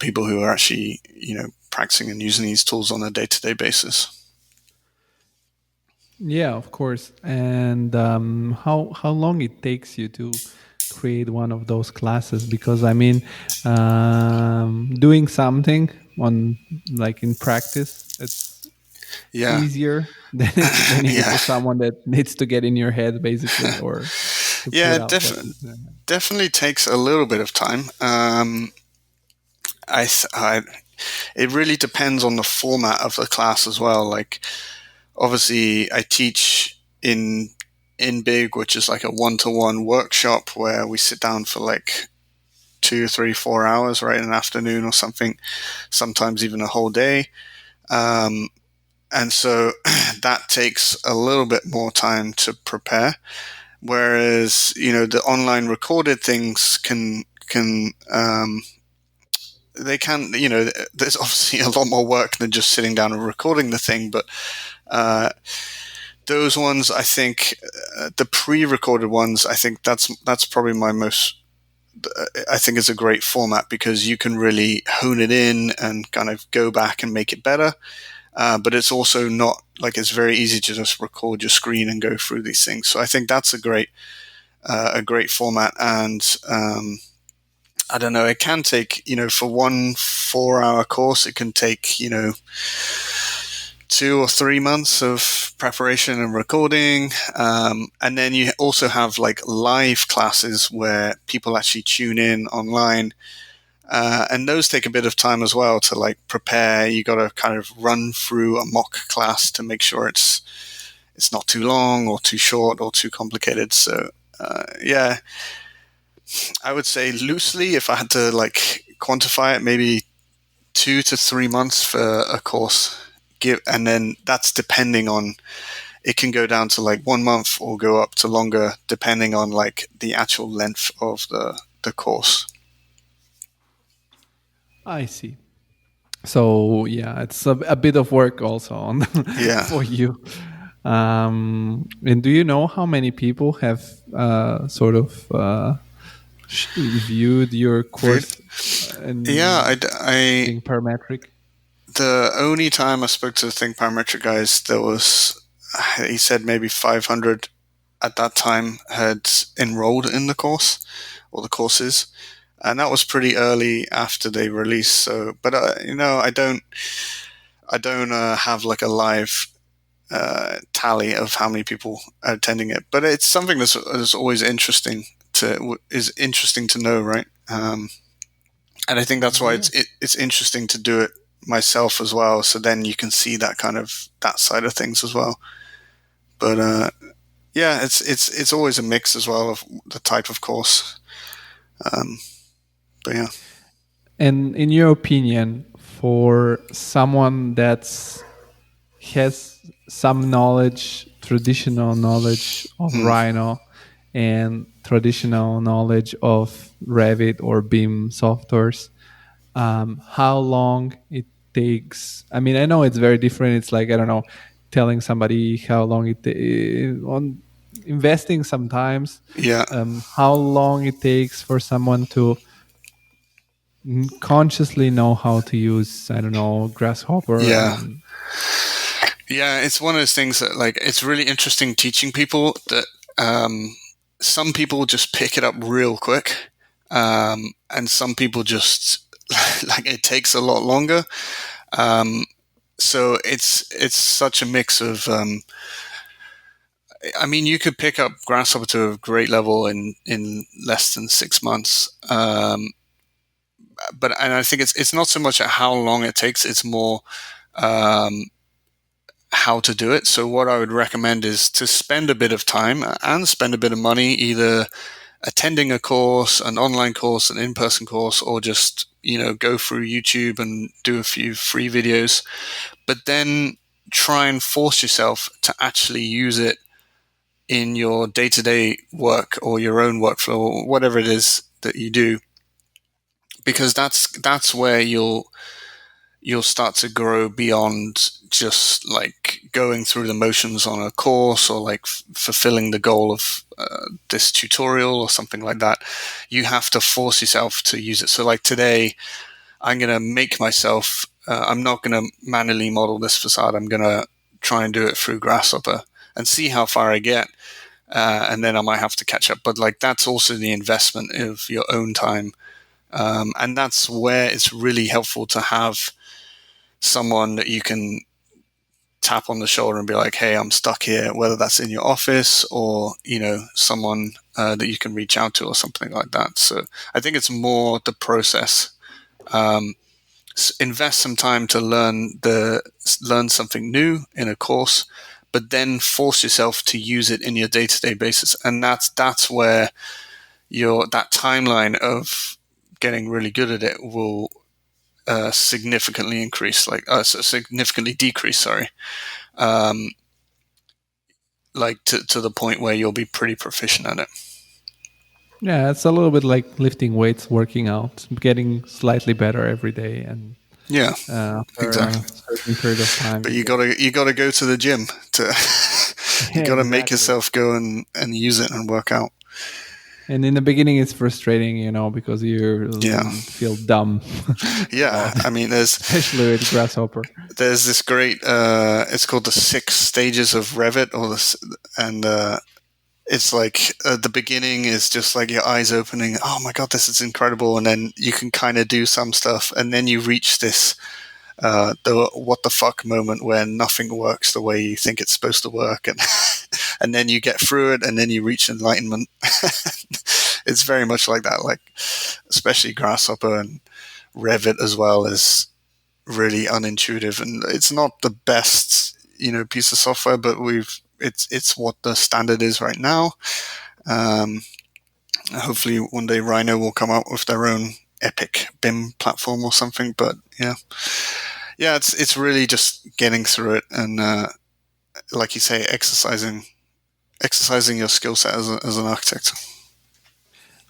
people who are actually, practicing and using these tools on a day-to-day basis. Yeah, of course. And how long it takes you to create one of those classes? Because I mean, doing something on like in practice, it's Yeah. easier than explaining it Yeah. to someone that needs to get in your head, basically, or to Yeah, put out what. definitely takes a little bit of time. It really depends on the format of the class as well. Like, obviously, I teach in Big, which is like a 1-to-1 workshop where we sit down for like 2, 3, 4 hours, right, in an afternoon or something, sometimes even a whole day. And so that takes a little bit more time to prepare. Whereas, the online recorded things they can, there's obviously a lot more work than just sitting down and recording the thing, but those ones, I think, the pre-recorded ones, I think that's probably my most, I think it's a great format because you can really hone it in and kind of go back and make it better. But it's also not like it's very easy to just record your screen and go through these things. So I think that's a great format. And I don't know, it can take, for 1 4-hour course, it can take, 2 or 3 months of preparation and recording. And then you also have like live classes where people actually tune in online. And those take a bit of time as well to like prepare. You got to kind of run through a mock class to make sure it's not too long or too short or too complicated. So, yeah, I would say loosely, if I had to like quantify it, maybe 2 to 3 months for a course. And then that's depending on, it can go down to like 1 month or go up to longer, depending on like the actual length of the course. I see. So yeah, it's a bit of work also on for you. And do you know how many people have sort of viewed your course? Being parametric. The only time I spoke to the Think Parametric guys, he said maybe 500 at that time had enrolled in the course or the courses. And that was pretty early after they released. So, but I don't have like a live tally of how many people are attending it. But it's something that's always interesting to know, right? And I think that's why it's interesting to do it myself as well. So then you can see that side of things as well. But yeah, it's always a mix as well of the type of course. But yeah. And in your opinion, for someone that has some knowledge, traditional knowledge of Rhino and traditional knowledge of Revit or BIM softwares, how long it takes? I mean, I know it's very different. It's like, I don't know, telling somebody how long on investing sometimes. Yeah. How long it takes for someone to consciously know how to use, I don't know, Grasshopper. Yeah. Yeah, it's one of those things that like, it's really interesting teaching people that some people just pick it up real quick. And some people just like it takes a lot longer. So it's such a mix of, I mean, you could pick up Grasshopper to a great level in less than 6 months. But I think it's not so much at how long it takes, it's more how to do it. So what I would recommend is to spend a bit of time and spend a bit of money, either attending a course, an online course, an in-person course, or just, go through YouTube and do a few free videos, but then try and force yourself to actually use it in your day-to-day work or your own workflow or whatever it is that you do. Because that's where you'll start to grow beyond just like going through the motions on a course, or like fulfilling the goal of this tutorial or something like that, you have to force yourself to use it. So like today, I'm going to make myself, I'm not going to manually model this facade. I'm going to try and do it through Grasshopper and see how far I get. And then I might have to catch up. But like, that's also the investment of your own time. And that's where it's really helpful to have someone that you can tap on the shoulder and be like, hey, I'm stuck here, whether that's in your office or, someone that you can reach out to or something like that. So I think it's more the process. Invest some time to learn something new in a course, but then force yourself to use it in your day-to-day basis. And that's where that timeline of getting really good at it will significantly decrease, sorry. Like to the point where you'll be pretty proficient at it. Yeah, it's a little bit like lifting weights, working out, getting slightly better every day, and for exactly. a certain period of time. But you gotta go to the gym you gotta make yourself go and use it and work out. And in the beginning, it's frustrating, because you feel dumb. Yeah, I mean, especially with Grasshopper. There's this great. It's called the 6 Stages of Revit, it's like the beginning is just like your eyes opening. Oh my god, this is incredible! And then you can kind of do some stuff, and then you reach this the what the fuck moment where nothing works the way you think it's supposed to work, and and then you get through it, and then you reach enlightenment. It's very much like that. Like especially Grasshopper and Revit as well is really unintuitive, and it's not the best piece of software, but it's what the standard is right now. Hopefully one day Rhino will come out with their own epic BIM platform or something. But it's really just getting through it and like you say, exercising your skill set as an architect.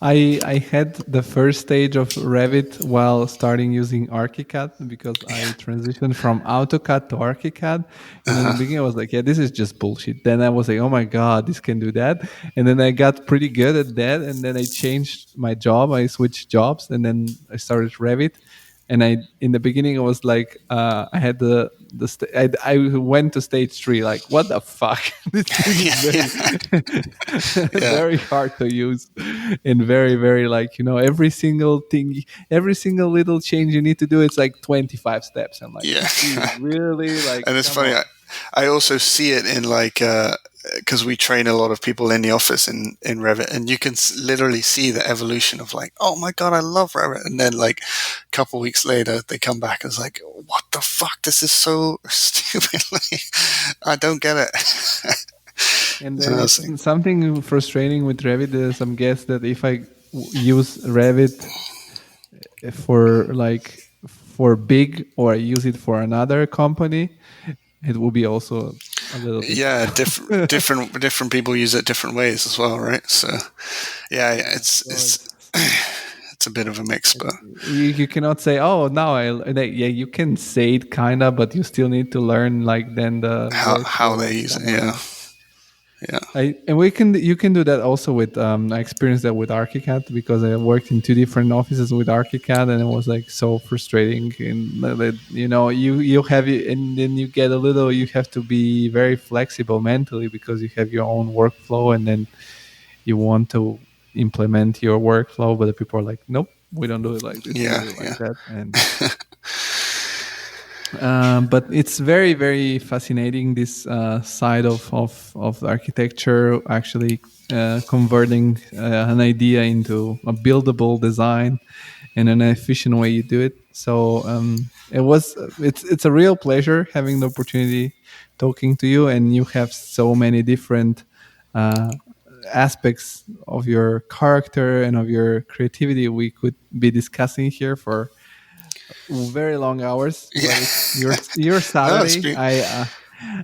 I had the first stage of Revit while starting using Archi-CAD because I transitioned from AutoCAD to Archi-CAD. And in the beginning, I was like, yeah, this is just bullshit. Then I was like, oh my God, this can do that. And then I got pretty good at that. And then I changed my job. I switched jobs and then I started Revit. And in the beginning, I was like, I had I went to stage 3, like, what the fuck? This is very hard to use, and very, very like, every single thing, every single little change you need to do, it's like 25 steps. I'm like, really like. And it's funny. I also see it in like. Because we train a lot of people in the office in Revit, and you can literally see the evolution of like, oh my god, I love Revit, and then like a couple of weeks later they come back and it's like, what the fuck, this is so stupid. I don't get it. And there's something frustrating with Revit. There's some guess that if I use Revit for big, or I use it for another company, it will be also a little bit. Yeah, different people use it different ways as well, right? So, it's a bit of a mix, but you cannot say, oh, now you can say it kinda, but you still need to learn like then how they use it. You can do that also with I experienced that with Archi-CAD because I worked in 2 different offices with Archi-CAD, and it was like so frustrating. And you have it, and then you get you have to be very flexible mentally because you have your own workflow, and then you want to implement your workflow, but the people are like, nope, we don't do it like this. We do it like that. And but it's very, very fascinating, this side of architecture, actually converting an idea into a buildable design in an efficient way you do it. So it's a real pleasure having the opportunity talking to you, and you have so many different aspects of your character and of your creativity we could be discussing here for very long hours. But it's your Saturday.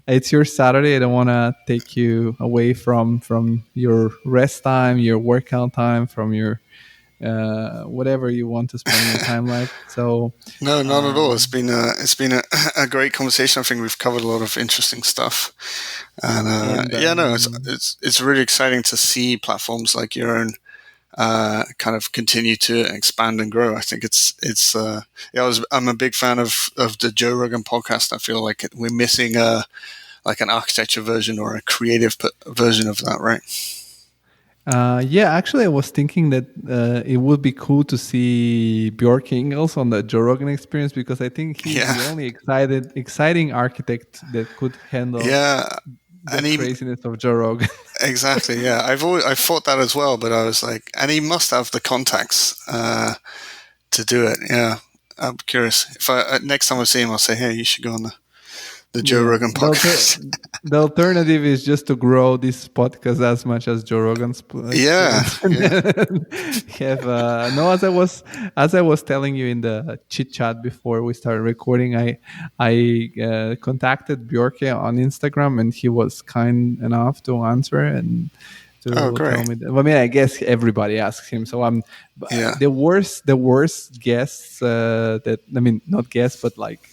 It's your Saturday. I don't want to take you away from your rest time, your workout time, from your whatever you want to spend your time like. So No, not at all. It's been a great conversation. I think we've covered a lot of interesting stuff, and it's really exciting to see platforms like your own kind of continue to expand and grow. I think I'm a big fan of the Joe Rogan podcast. I feel like we're missing like an architecture version or a creative version of that, right? Actually, I was thinking that it would be cool to see Bjarke Ingels on the Joe Rogan Experience, because I think he's the only exciting architect that could handle the craziness of Joe Rogan. Exactly. Yeah, I've thought that as well, but I was like, and he must have the contacts to do it. Yeah, I'm curious. If next time I see him, I'll say, hey, you should go on the Joe Rogan podcast. The alternative is just to grow this podcast as much as Joe Rogan's. As I was telling you in the chit chat before we started recording, I contacted Bjarke on Instagram, and he was kind enough to answer and to tell me that. I mean, I guess everybody asks him. So the worst guests not guests, but like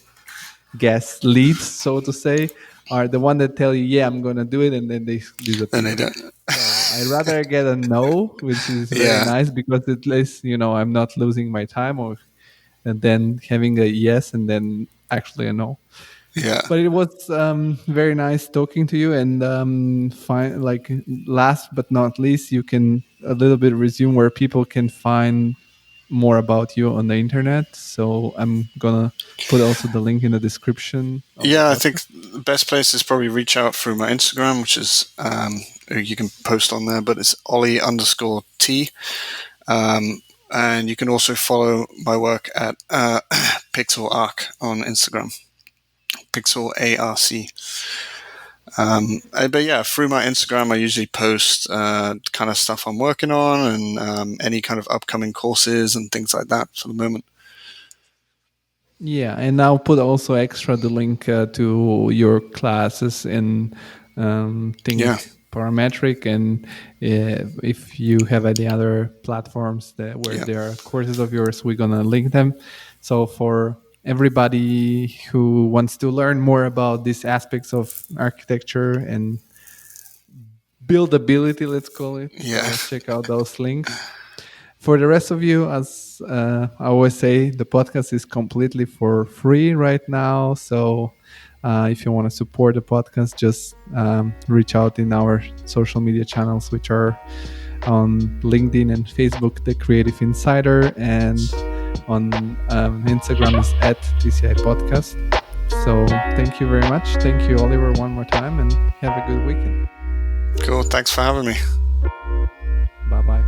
guest leads, so to say, are the one that tell you, I'm going to do it, and then they disappear. And they don't. So I'd rather get a no, which is very nice, because at least, I'm not losing my time, and then having a yes and then actually a no. Yeah. But it was very nice talking to you. And last but not least, you can a little bit resume where people can find more about you on the internet. So I'm gonna put also the link in the description. I think the best place is probably reach out through my Instagram, which is you can post on there, but it's Olly_T. And you can also follow my work at Pixel Arc on Instagram. Pixel ARC. But yeah, through my Instagram, I usually post kind of stuff I'm working on, and any kind of upcoming courses and things like that for the moment. Yeah, and I'll put also extra the link to your classes in Parametric, and if you have any other platforms where there are courses of yours, we're gonna link them. So for everybody who wants to learn more about these aspects of architecture and buildability, let's call it, check out those links. For the rest of you, as I always say, the podcast is completely for free right now. So if you want to support the podcast, just reach out in our social media channels, which are on LinkedIn and Facebook, The Creative Insider, and on Instagram is at TCI Podcast. So thank you very much. Thank you, Oliver, one more time, and have a good weekend. Cool. Thanks for having me. Bye-bye.